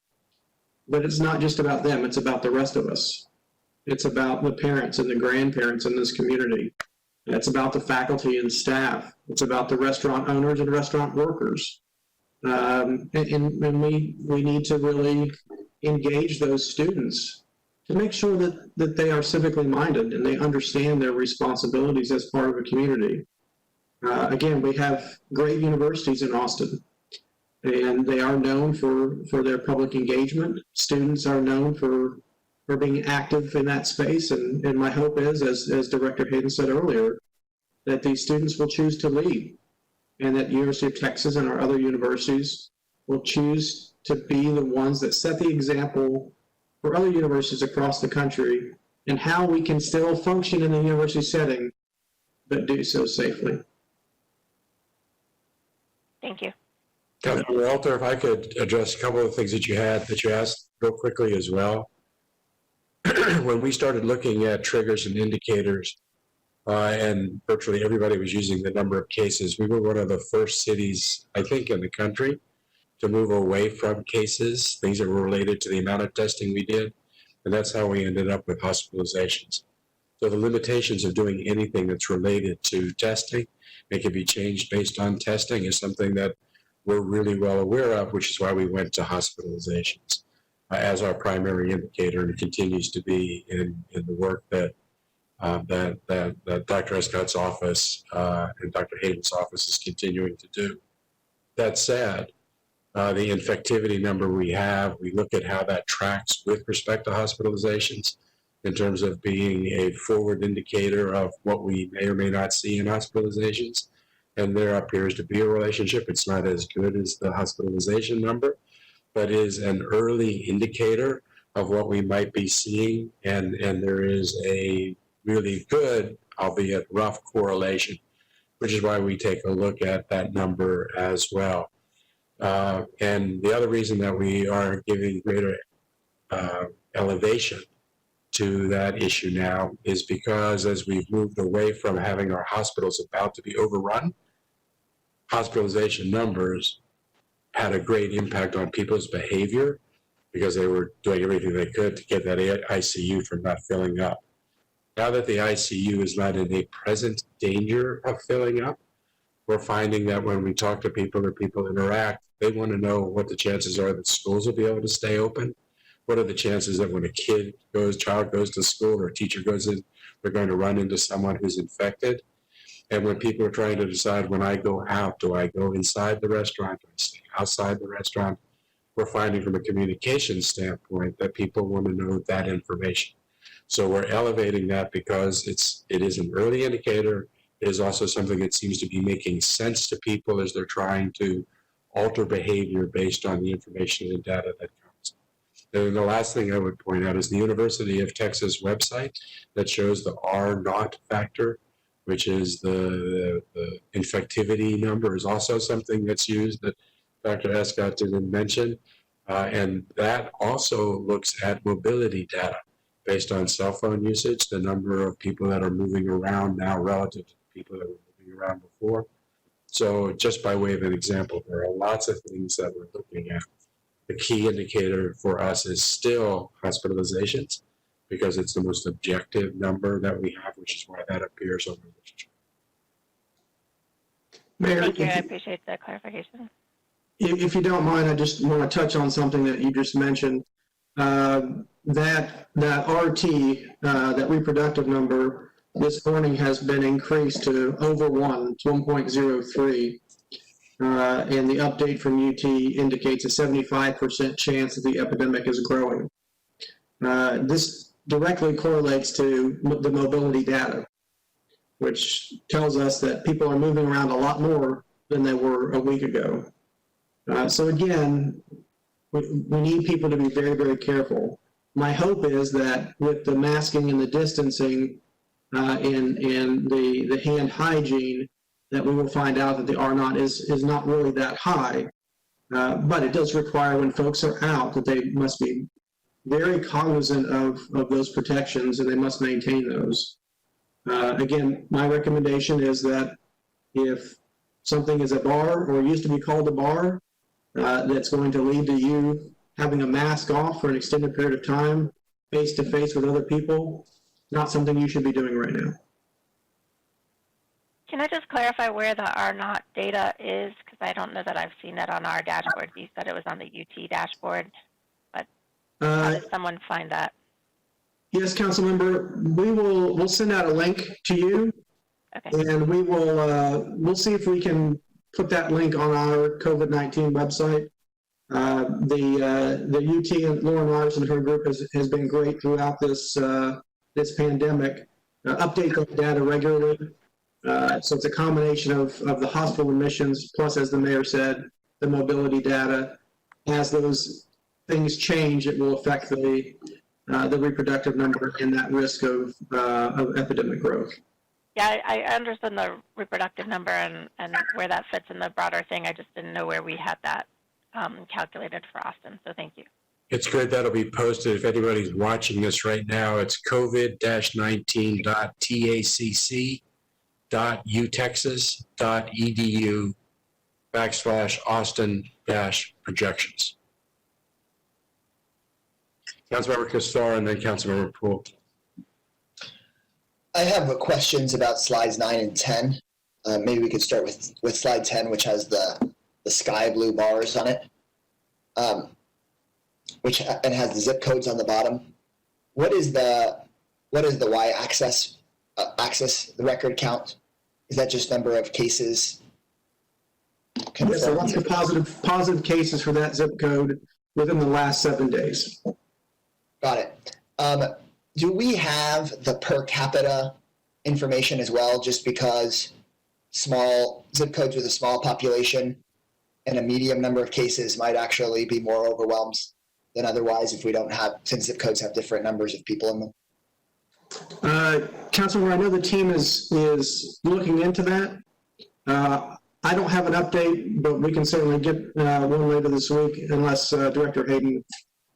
But it's not just about them, it's about the rest of us. It's about the parents and the grandparents in this community. It's about the faculty and staff. It's about the restaurant owners and restaurant workers. And we need to really engage those students to make sure that they are civically minded and they understand their responsibilities as part of a community. Again, we have great universities in Austin, and they are known for their public engagement. Students are known for being active in that space, and my hope is, as Director Hayden said earlier, that these students will choose to lead, and that University of Texas and our other universities will choose to be the ones that set the example for other universities across the country, and how we can still function in the university setting, but do so safely. Thank you. Councilor Walter, if I could address a couple of things that you asked real quickly as well. When we started looking at triggers and indicators, and virtually everybody was using the number of cases, we were one of the first cities, I think, in the country to move away from cases, things that were related to the amount of testing we did, and that's how we ended up with hospitalizations. So the limitations of doing anything that's related to testing, it can be changed based on testing, is something that we're really well aware of, which is why we went to hospitalizations as our primary indicator, and it continues to be in the work that Dr. Escott's office and Dr. Hayden's office is continuing to do. That said, the infectivity number we have, we look at how that tracks with respect to hospitalizations in terms of being a forward indicator of what we may or may not see in hospitalizations. And there appears to be a relationship. It's not as good as the hospitalization number, but is an early indicator of what we might be seeing. And there is a really good, albeit rough correlation, which is why we take a look at that number as well. And the other reason that we are giving greater elevation to that issue now is because as we've moved away from having our hospitals about to be overrun, hospitalization numbers had a great impact on people's behavior because they were doing everything they could to get that ICU from not filling up. Now that the ICU is not in a present danger of filling up, we're finding that when we talk to people or people interact, they want to know what the chances are that schools will be able to stay open. What are the chances that when a child goes to school or a teacher goes in, they're going to run into someone who's infected? And when people are trying to decide, when I go out, do I go inside the restaurant? Do I stay outside the restaurant? We're finding from a communication standpoint that people want to know that information. So we're elevating that because it is an early indicator. It is also something that seems to be making sense to people as they're trying to alter behavior based on the information and data that comes. And the last thing I would point out is the University of Texas website that shows the R0 factor, which is the infectivity number, is also something that's used that Dr. Escott didn't mention. And that also looks at mobility data based on cell phone usage, the number of people that are moving around now relative to the people that were moving around before. So just by way of an example, there are lots of things that we're looking at. The key indicator for us is still hospitalizations because it's the most objective number that we have, which is why that appears on the literature. Mayor, Thank you. I appreciate the clarification. if you don't mind, I just want to touch on something that you just mentioned. That RT, that reproductive number, this morning has been increased to over 1, to 1.03. And the update from UT indicates a 75% chance that the epidemic is growing. This directly correlates to the mobility data, which tells us that people are moving around a lot more than they were a week ago. So again, we need people to be very, very careful. My hope is that with the masking and the distancing and the hand hygiene, that we will find out that the R0 is not really that high. But it does require, when folks are out, that they must be very cognizant of those protections, and they must maintain those. Again, my recommendation is that if something is a bar or used to be called a bar, that's going to lead to you having a mask off for an extended period of time, face to face with other people, not something you should be doing right now. Can I just clarify where the R0 data is? Because I don't know that I've seen it on our dashboard. You said it was on the UT dashboard, but how did someone find that? Yes, Councilmember, we'll send out a link to you, Okay. and we'll see if we can put that link on our COVID-19 website. The UT and Lauren Rogers and her group has been great throughout this pandemic. Update that data regularly. So it's a combination of the hospital admissions, plus, as the mayor said, the mobility data. As those things change, it will affect the reproductive number and that risk of epidemic growth. Yeah, I understand the reproductive number and where that fits in the broader thing. I just didn't know where we had that calculated for Austin, so thank you. It's good. That'll be posted. If anybody's watching this right now, it's covid-19.tacc.utexas.edu/Austin-projections. Councilmember Costar and then Councilmember Poole. I have questions about slides 9 and 10. Maybe we could start with slide 10, which has the sky blue bars on it, and has the zip codes on the bottom. What is the y-axis? The record count? Is that just number of cases? Yes, so what's the positive cases for that zip code within the last 7 days? Got it. Do we have the per capita information as well, just because small zip codes with a small population and a medium number of cases might actually be more overwhelmed than otherwise if we don't have, since zip codes have different numbers of people in them? Councilman, I know the team is looking into that. I don't have an update, but we can certainly get one later this week unless Director Hayden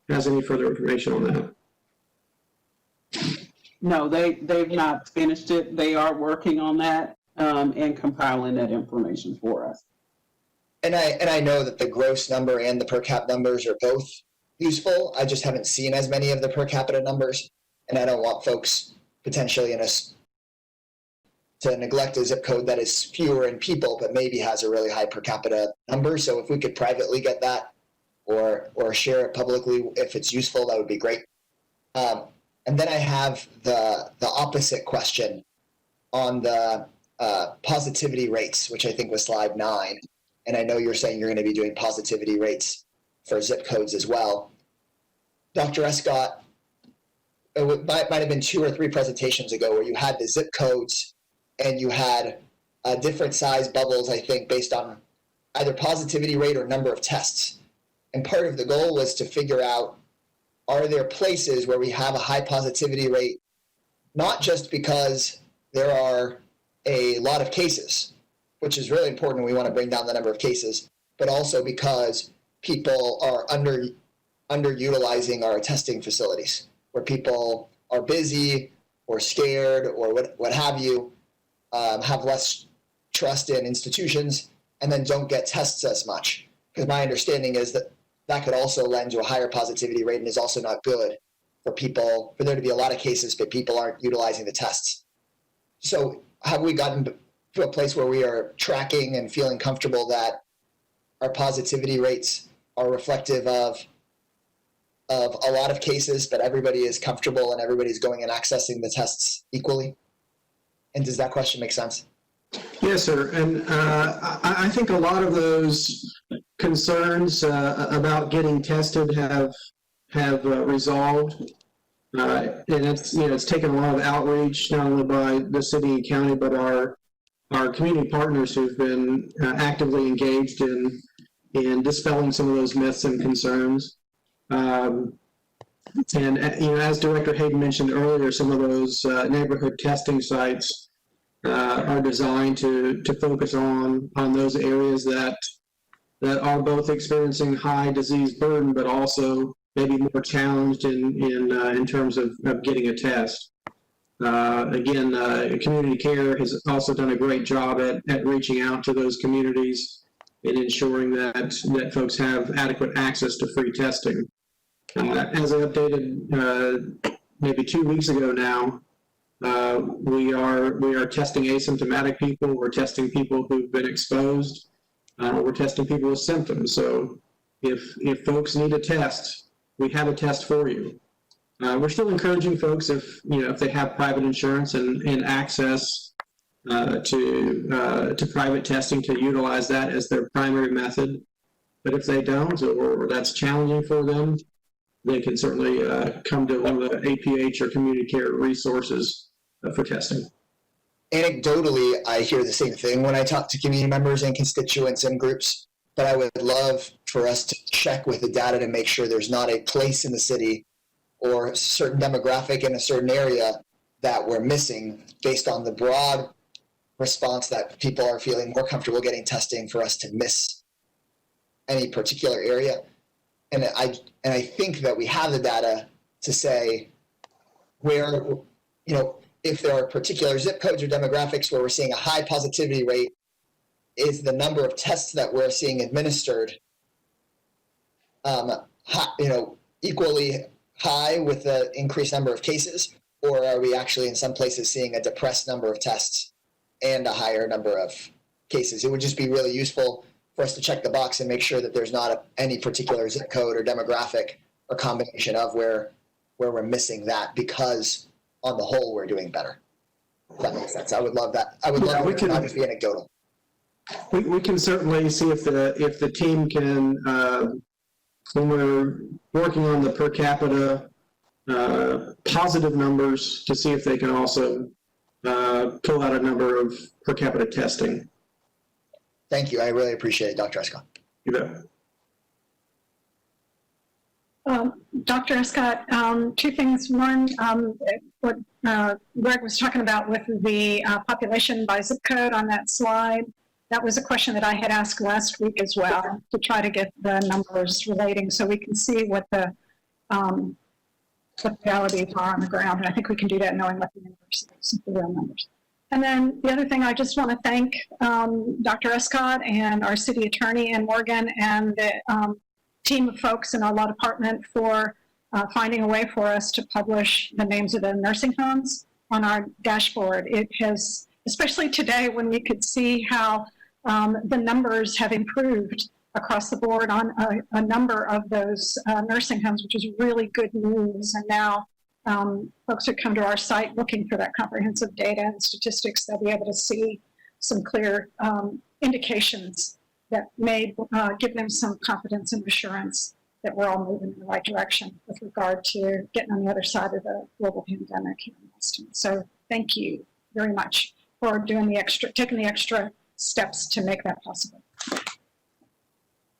has any further information on that. No, they've not finished it. They are working on that and compiling that information for us. And I know that the gross number and the per cap numbers are both useful. I just haven't seen as many of the per capita numbers, and I don't want folks potentially to neglect a zip code that is fewer in people, but maybe has a really high per capita number. So if we could privately get that or share it publicly, if it's useful, that would be great. And then I have the opposite question on the positivity rates, which I think was slide 9. And I know you're saying you're going to be doing positivity rates for zip codes as well. Dr. Escott, it might have been 2 or 3 presentations ago where you had the zip codes and you had different size bubbles, I think, based on either positivity rate or number of tests. And part of the goal was to figure out, are there places where we have a high positivity rate, not just because there are a lot of cases, which is really important, we want to bring down the number of cases, but also because people are underutilizing our testing facilities, where people are busy or scared or what have you, have less trust in institutions, and then don't get tests as much. Because my understanding is that that could also lend to a higher positivity rate and is also not good for people, for there to be a lot of cases, but people aren't utilizing the tests. So have we gotten to a place where we are tracking and feeling comfortable that our positivity rates are reflective of a lot of cases, but everybody is comfortable and everybody's going and accessing the tests equally? And does that question make sense? Yes, sir. And I think a lot of those concerns about getting tested have resolved. And it's taken a lot of outreach, not only by the city and county, but our community partners who've been actively engaged in dispelling some of those myths and concerns. And as Director Hayden mentioned earlier, some of those neighborhood testing sites are designed to focus on those areas that are both experiencing high disease burden, but also maybe more challenged in terms of getting a test. Again, community care has also done a great job at reaching out to those communities and ensuring that folks have adequate access to free testing. As I updated maybe 2 weeks ago now, we are testing asymptomatic people. We're testing people who've been exposed. We're testing people with symptoms. So if folks need a test, we have a test for you. We're still encouraging folks if they have private insurance and access to private testing, to utilize that as their primary method. But if they don't, or that's challenging for them, they can certainly come to one of the APH or community care resources for testing. Anecdotally, I hear the same thing when I talk to community members and constituents and groups, but I would love for us to check with the data to make sure there's not a place in the city or a certain demographic in a certain area that we're missing based on the broad response that people are feeling more comfortable getting testing, for us to miss any particular area. And I think that we have the data to say where, if there are particular zip codes or demographics where we're seeing a high positivity rate, is the number of tests that we're seeing administered equally high with the increased number of cases, or are we actually in some places seeing a depressed number of tests and a higher number of cases? It would just be really useful for us to check the box and make sure that there's not any particular zip code or demographic or combination of where we're missing that, because on the whole we're doing better. If that makes sense. I would love that. I would love it to not just be anecdotal. We can certainly see if the team can, when we're working on the per capita positive numbers, to see if they can also pull out a number of per capita testing. Thank you. I really appreciate it, Dr. Escott. You bet. Dr. Escott, 2 things. One, what Greg was talking about with the population by zip code on that slide. That was a question that I had asked last week as well, to try to get the numbers relating so we can see what the realities are on the ground. And I think we can do that knowing what the numbers is, the real numbers. And then the other thing, I just want to thank Dr. Escott and our city attorney in Morgan and the team of folks in our law department for finding a way for us to publish the names of the nursing homes on our dashboard. It has, especially today when we could see how the numbers have improved across the board on a number of those nursing homes, which is really good news. And now folks who come to our site looking for that comprehensive data and statistics, they'll be able to see some clear indications that may give them some confidence and assurance that we're all moving in the right direction with regard to getting on the other side of the global pandemic here in Boston. So thank you very much for doing the taking the extra steps to make that possible.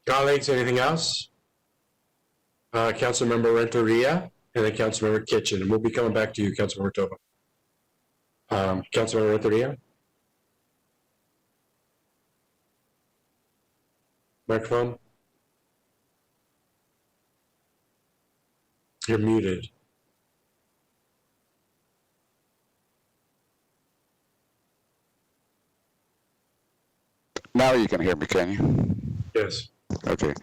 Colleagues, anything else? Councilmember Renteria and then Councilmember Kitchen. And we'll be coming back to you, Councilmember Toba. Councilmember Renteria? Microphone? You're muted. Now you can hear me, can you? Yes. Okay.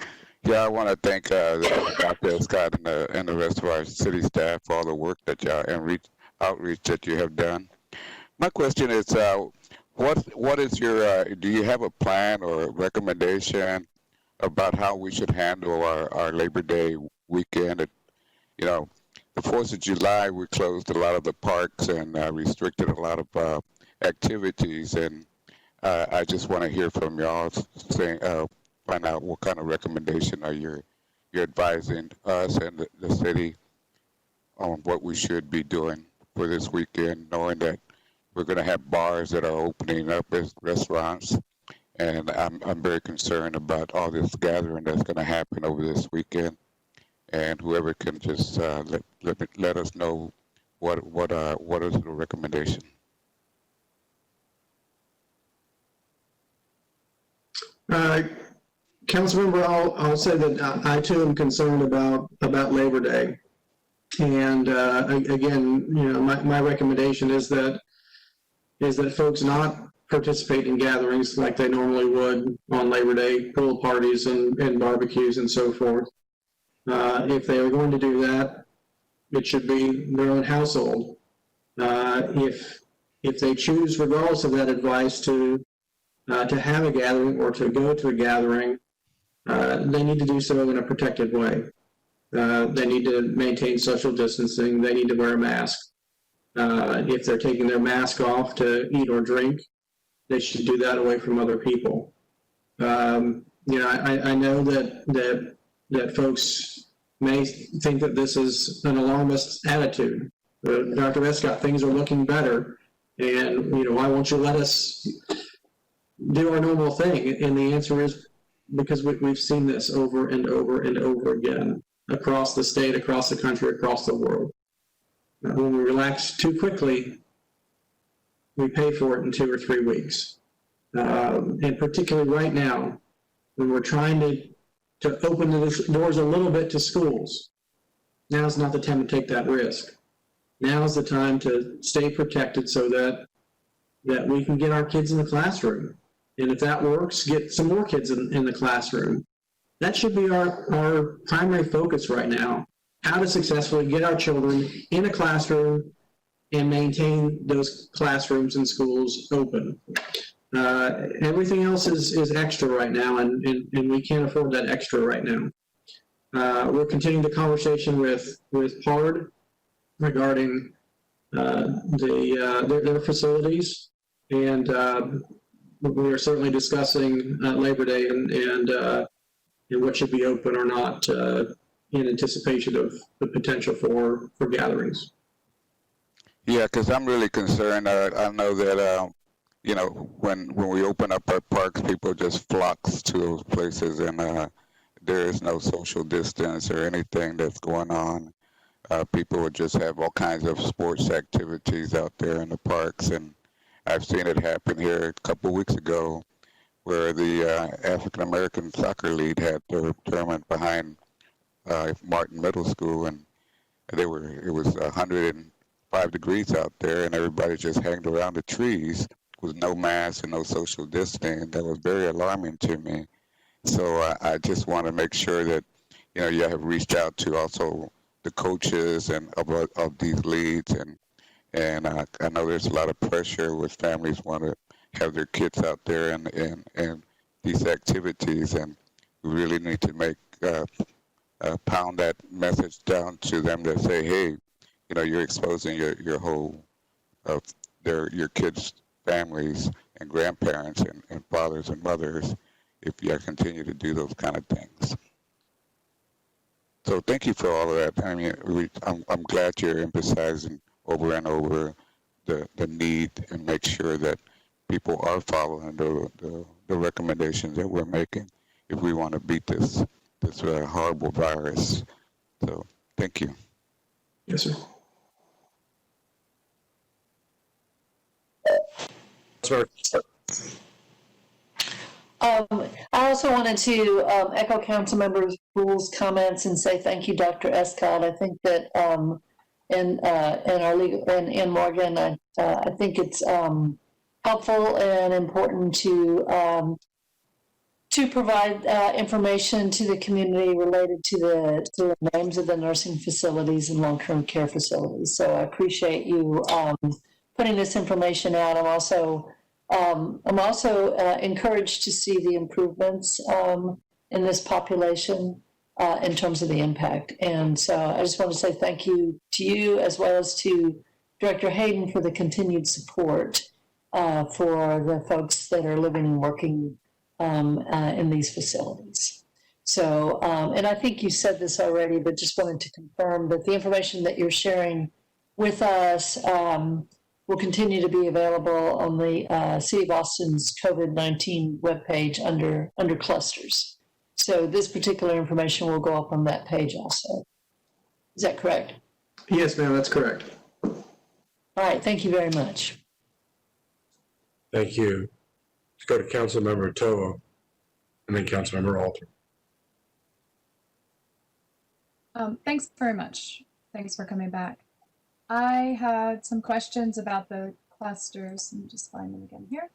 Yeah, I want to thank Dr. Scott and the rest of our city staff for all the work that y'all and outreach that you have done. My question is, what is your? Do you have a plan or a recommendation about how we should handle our Labor Day weekend? You know, the 4th of July, we closed a lot of the parks and restricted a lot of activities, and I just want to hear from y'all saying. Find out what kind of recommendation are you're advising us and the city on what we should be doing for this weekend, knowing that we're going to have bars that are opening up as restaurants, and I'm very concerned about all this gathering that's going to happen over this weekend. And whoever can just let us know what is the recommendation. Councilmember, I'll say that I too am concerned about Labor Day. And again, you know, my recommendation is that folks not participate in gatherings like they normally would on Labor Day, pool parties and barbecues and so forth. If they are going to do that, it should be their own household. If they choose, regardless of that advice, to have a gathering or to go to a gathering, they need to do so in a protected way. They need to maintain social distancing. They need to wear a mask. If they're taking their mask off to eat or drink, they should do that away from other people. You know, I know that folks may think that this is an alarmist attitude. Dr. Escott, things are looking better, and you know, why won't you let us do our normal thing? And the answer is because we've seen this over and over and over again across the state, across the country, across the world. When we relax too quickly, we pay for it in 2 or 3 weeks. And particularly right now, when we're trying to open the doors a little bit to schools, now's not the time to take that risk. Now's the time to stay protected so that we can get our kids in the classroom. And if that works, get some more kids in the classroom. That should be our primary focus right now, how to successfully get our children in a classroom and maintain those classrooms and schools open. Everything else is extra right now, and we can't afford that extra right now. We're continuing the conversation with HARD regarding their facilities, and we are certainly discussing Labor Day and what should be open or not in anticipation of the potential for gatherings. Yeah, because I'm really concerned. I know that you know, when we open up our parks, people just flocks to those places, and there is no social distance or anything that's going on. people would just have all kinds of sports activities out there in the parks, and I've seen it happen here a couple of weeks ago, where the African American Soccer League had their tournament behind Martin Middle School, and it was 105 degrees out there, and everybody just hanged around the trees with no mask and no social distancing. That was very alarming to me. So I just want to make sure that you have reached out to also the coaches and of these leagues, and I know there's a lot of pressure with families want to have their kids out there and these activities, and we really need to make pound that message down to them that say, hey, you're exposing your whole your kids' families and grandparents and fathers and mothers if you continue to do those kind of things. So thank you for all of that. I mean, I'm glad you're emphasizing over and over the need and make sure that people are following the recommendations that we're making if we want to beat this horrible virus. So thank you. Yes, sir. I also wanted to echo Councilmember Boole's comments and say thank you, Dr. Escott. I think that in our legal in Morgan, I think it's helpful and important to provide information to the community related to the names of the nursing facilities and long-term care facilities. So I appreciate you putting this information out. I'm also encouraged to see the improvements in this population in terms of the impact. And so I just want to say thank you to you as well as to Director Hayden for the continued support for the folks that are living and working in these facilities. So, and I think you said this already, but just wanted to confirm that the information that you're sharing with us will continue to be available on the City of Austin's COVID-19 webpage under clusters. So this particular information will go up on that page also. Is that correct? Yes, ma'am, that's correct. All right, thank you very much. Thank you. Let's go to Councilmember Toho and then Councilmember Alter. Thanks very much. Thanks for coming back. I had some questions about the clusters. Let me just find them again here.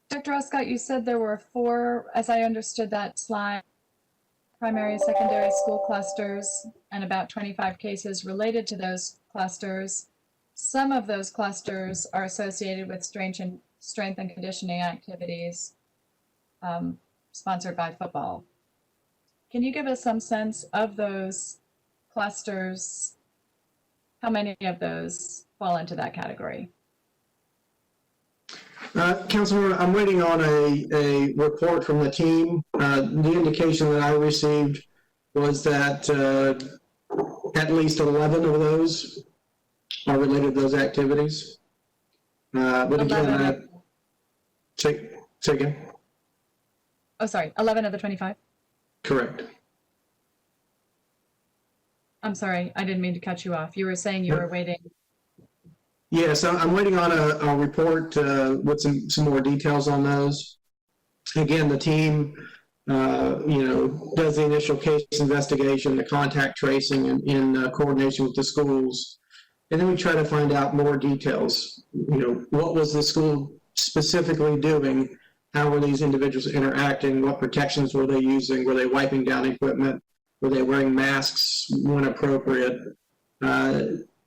Dr. Escott, you said there were 4, as I understood that slide, primary and secondary school clusters and about 25 cases related to those clusters. Some of those clusters are associated with strength and conditioning activities sponsored by football. Can you give us some sense of those clusters? How many of those fall into that category? Councilman, I'm waiting on a report from the team. The indication that I received was that at least 11 of those are related to those activities. But again, say again. Oh, sorry, 11 of the 25? Correct. I'm sorry, I didn't mean to cut you off. You were saying you were waiting. Yes, I'm waiting on a report with some more details on those. Again, the team, does the initial case investigation, the contact tracing in coordination with the schools. And then we try to find out more details. What was the school specifically doing? How were these individuals interacting? What protections were they using? Were they wiping down equipment? Were they wearing masks when appropriate?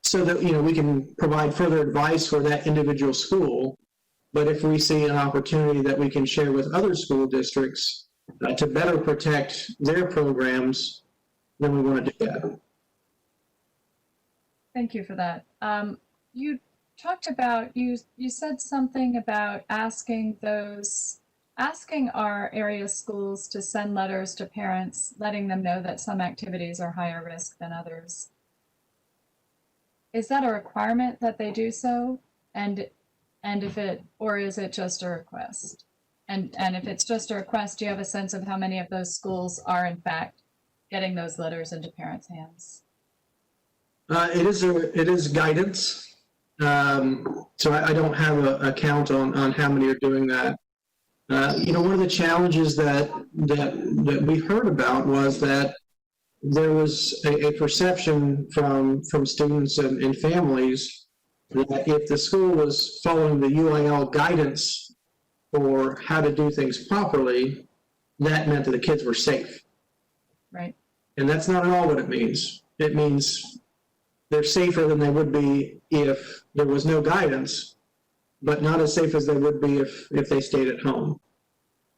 So that, we can provide further advice for that individual school. But if we see an opportunity that we can share with other school districts to better protect their programs, then we want to do that. Thank you for that. You talked about, you said something about asking our area schools to send letters to parents, letting them know that some activities are higher risk than others. Is that a requirement that they do so? And if it, or is it just a request? And if it's just a request, do you have a sense of how many of those schools are in fact getting those letters into parents' hands? It is guidance. So I don't have a count on how many are doing that. One of the challenges that we heard about was that there was a perception from students and families that if the school was following the UIL guidance for how to do things properly, that meant that the kids were safe. Right. And that's not at all what it means. It means they're safer than they would be if there was no guidance, but not as safe as they would be if they stayed at home.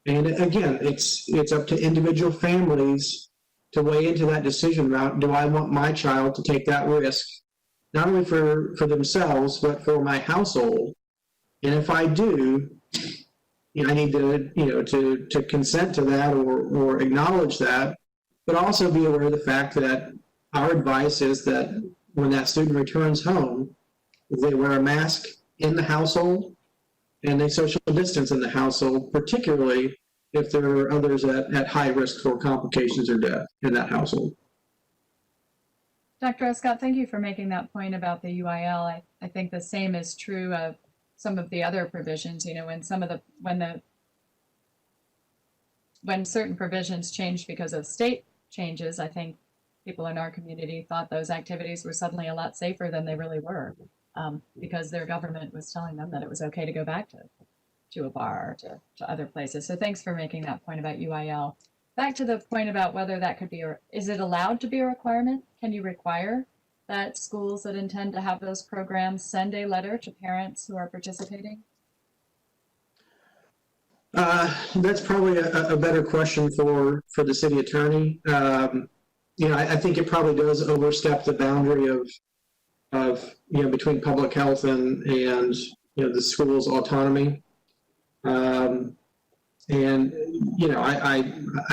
And again, it's up to individual families to weigh into that decision about, do I want my child to take that risk, not only for themselves, but for my household? And if I do, I need to consent to that or acknowledge that, but also be aware of the fact that our advice is that when that student returns home, they wear a mask in the household and they social distance in the household, particularly if there are others at high risk for complications or death in that household. Dr. Escott, thank you for making that point about the UIL. I think the same is true of some of the other provisions. When certain provisions changed because of state changes, I think people in our community thought those activities were suddenly a lot safer than they really were, because their government was telling them that it was okay to go back to a bar or to other places. So thanks for making that point about UIL. Back to the point about whether that could be, is it allowed to be a requirement? Can you require that schools that intend to have those programs send a letter to parents who are participating? That's probably a better question for the city attorney. I think it probably does overstep the boundary of between public health and the school's autonomy. I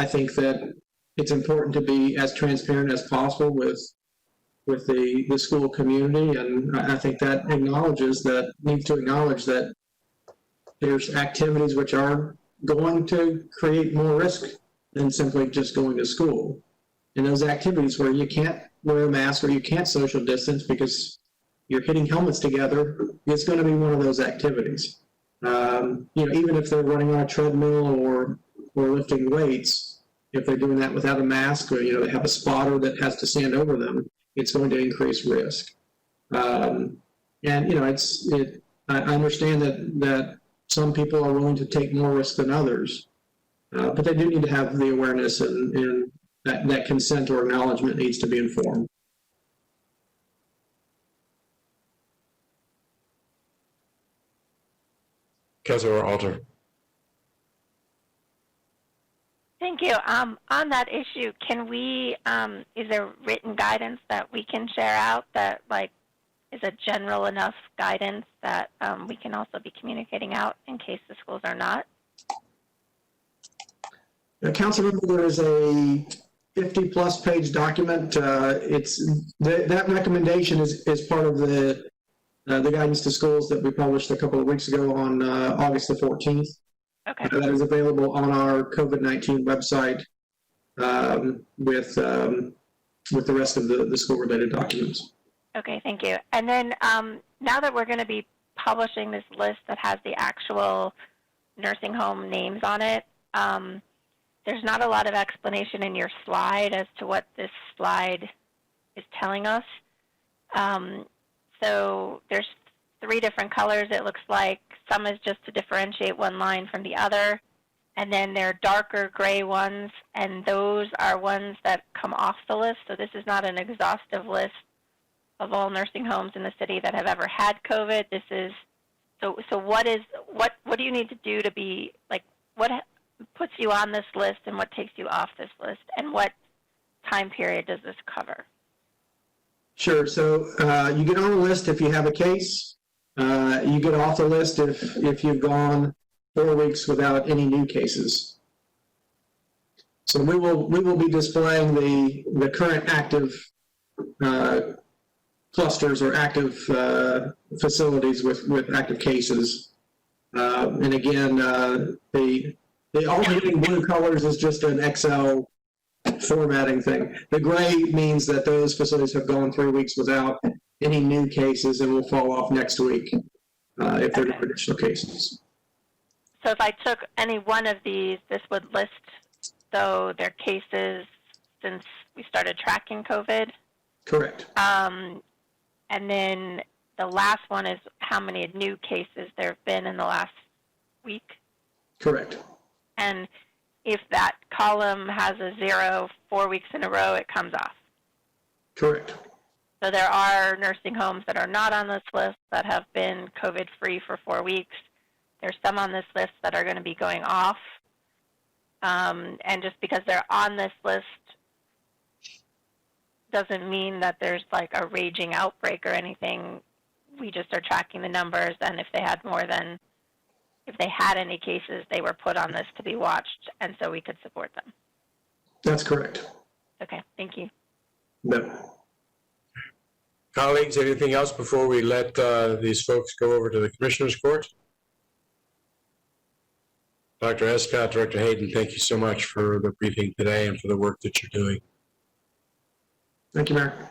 think that it's important to be as transparent as possible with the school community, and I think that needs to acknowledge that there's activities which are going to create more risk than simply just going to school. And those activities where you can't wear a mask or you can't social distance because you're hitting helmets together, it's going to be one of those activities. Even if they're running on a treadmill or lifting weights, if they're doing that without a mask or, they have a spotter that has to stand over them, it's going to increase risk. I understand that some people are willing to take more risk than others, but they do need to have the awareness and that consent or acknowledgement needs to be informed. Councilor Alter. Thank you. On that issue, can we, is there written guidance that we can share out that is a general enough guidance that we can also be communicating out in case the schools are not? Councilmember, there is a 50-plus page document. That recommendation is part of the guidance to schools that we published a couple of weeks ago on August the 14th. Okay. That is available on our COVID-19 website with the rest of the school-related documents. Okay, thank you. And then now that we're going to be publishing this list that has the actual nursing home names on it, there's not a lot of explanation in your slide as to what this slide is telling us. So there's 3 different colors, it looks like. Some is just to differentiate one line from the other. And then there are darker gray ones, and those are ones that come off the list. So this is not an exhaustive list of all nursing homes in the city that have ever had COVID. This is, so what do you need to do to be, what puts you on this list and what takes you off this list? And what time period does this cover? Sure. So you get on the list if you have a case. You get off the list if you've gone 4 weeks without any new cases. So we will be displaying the current active clusters or active facilities with active cases. And again, the alternating blue colors is just an Excel formatting thing. The gray means that those facilities have gone 3 weeks without any new cases and will fall off next week if there are no additional cases. So if I took any one of these, this would list, though, their cases since we started tracking COVID. Correct. And then the last one is how many new cases there have been in the last week. Correct. And if that column has a 0 4 weeks in a row, it comes off. Correct. So there are nursing homes that are not on this list that have been COVID-free for 4 weeks. There's some on this list that are going to be going off. And just because they're on this list doesn't mean that there's like a raging outbreak or anything. We just are tracking the numbers, and if they had any cases, they were put on this to be watched, and so we could support them. That's correct. Okay, thank you. No. Colleagues, anything else before we let these folks go over to the Commissioner's Court? Dr. Escott, Director Hayden, thank you so much for the briefing today and for the work that you're doing. Thank you, Mayor.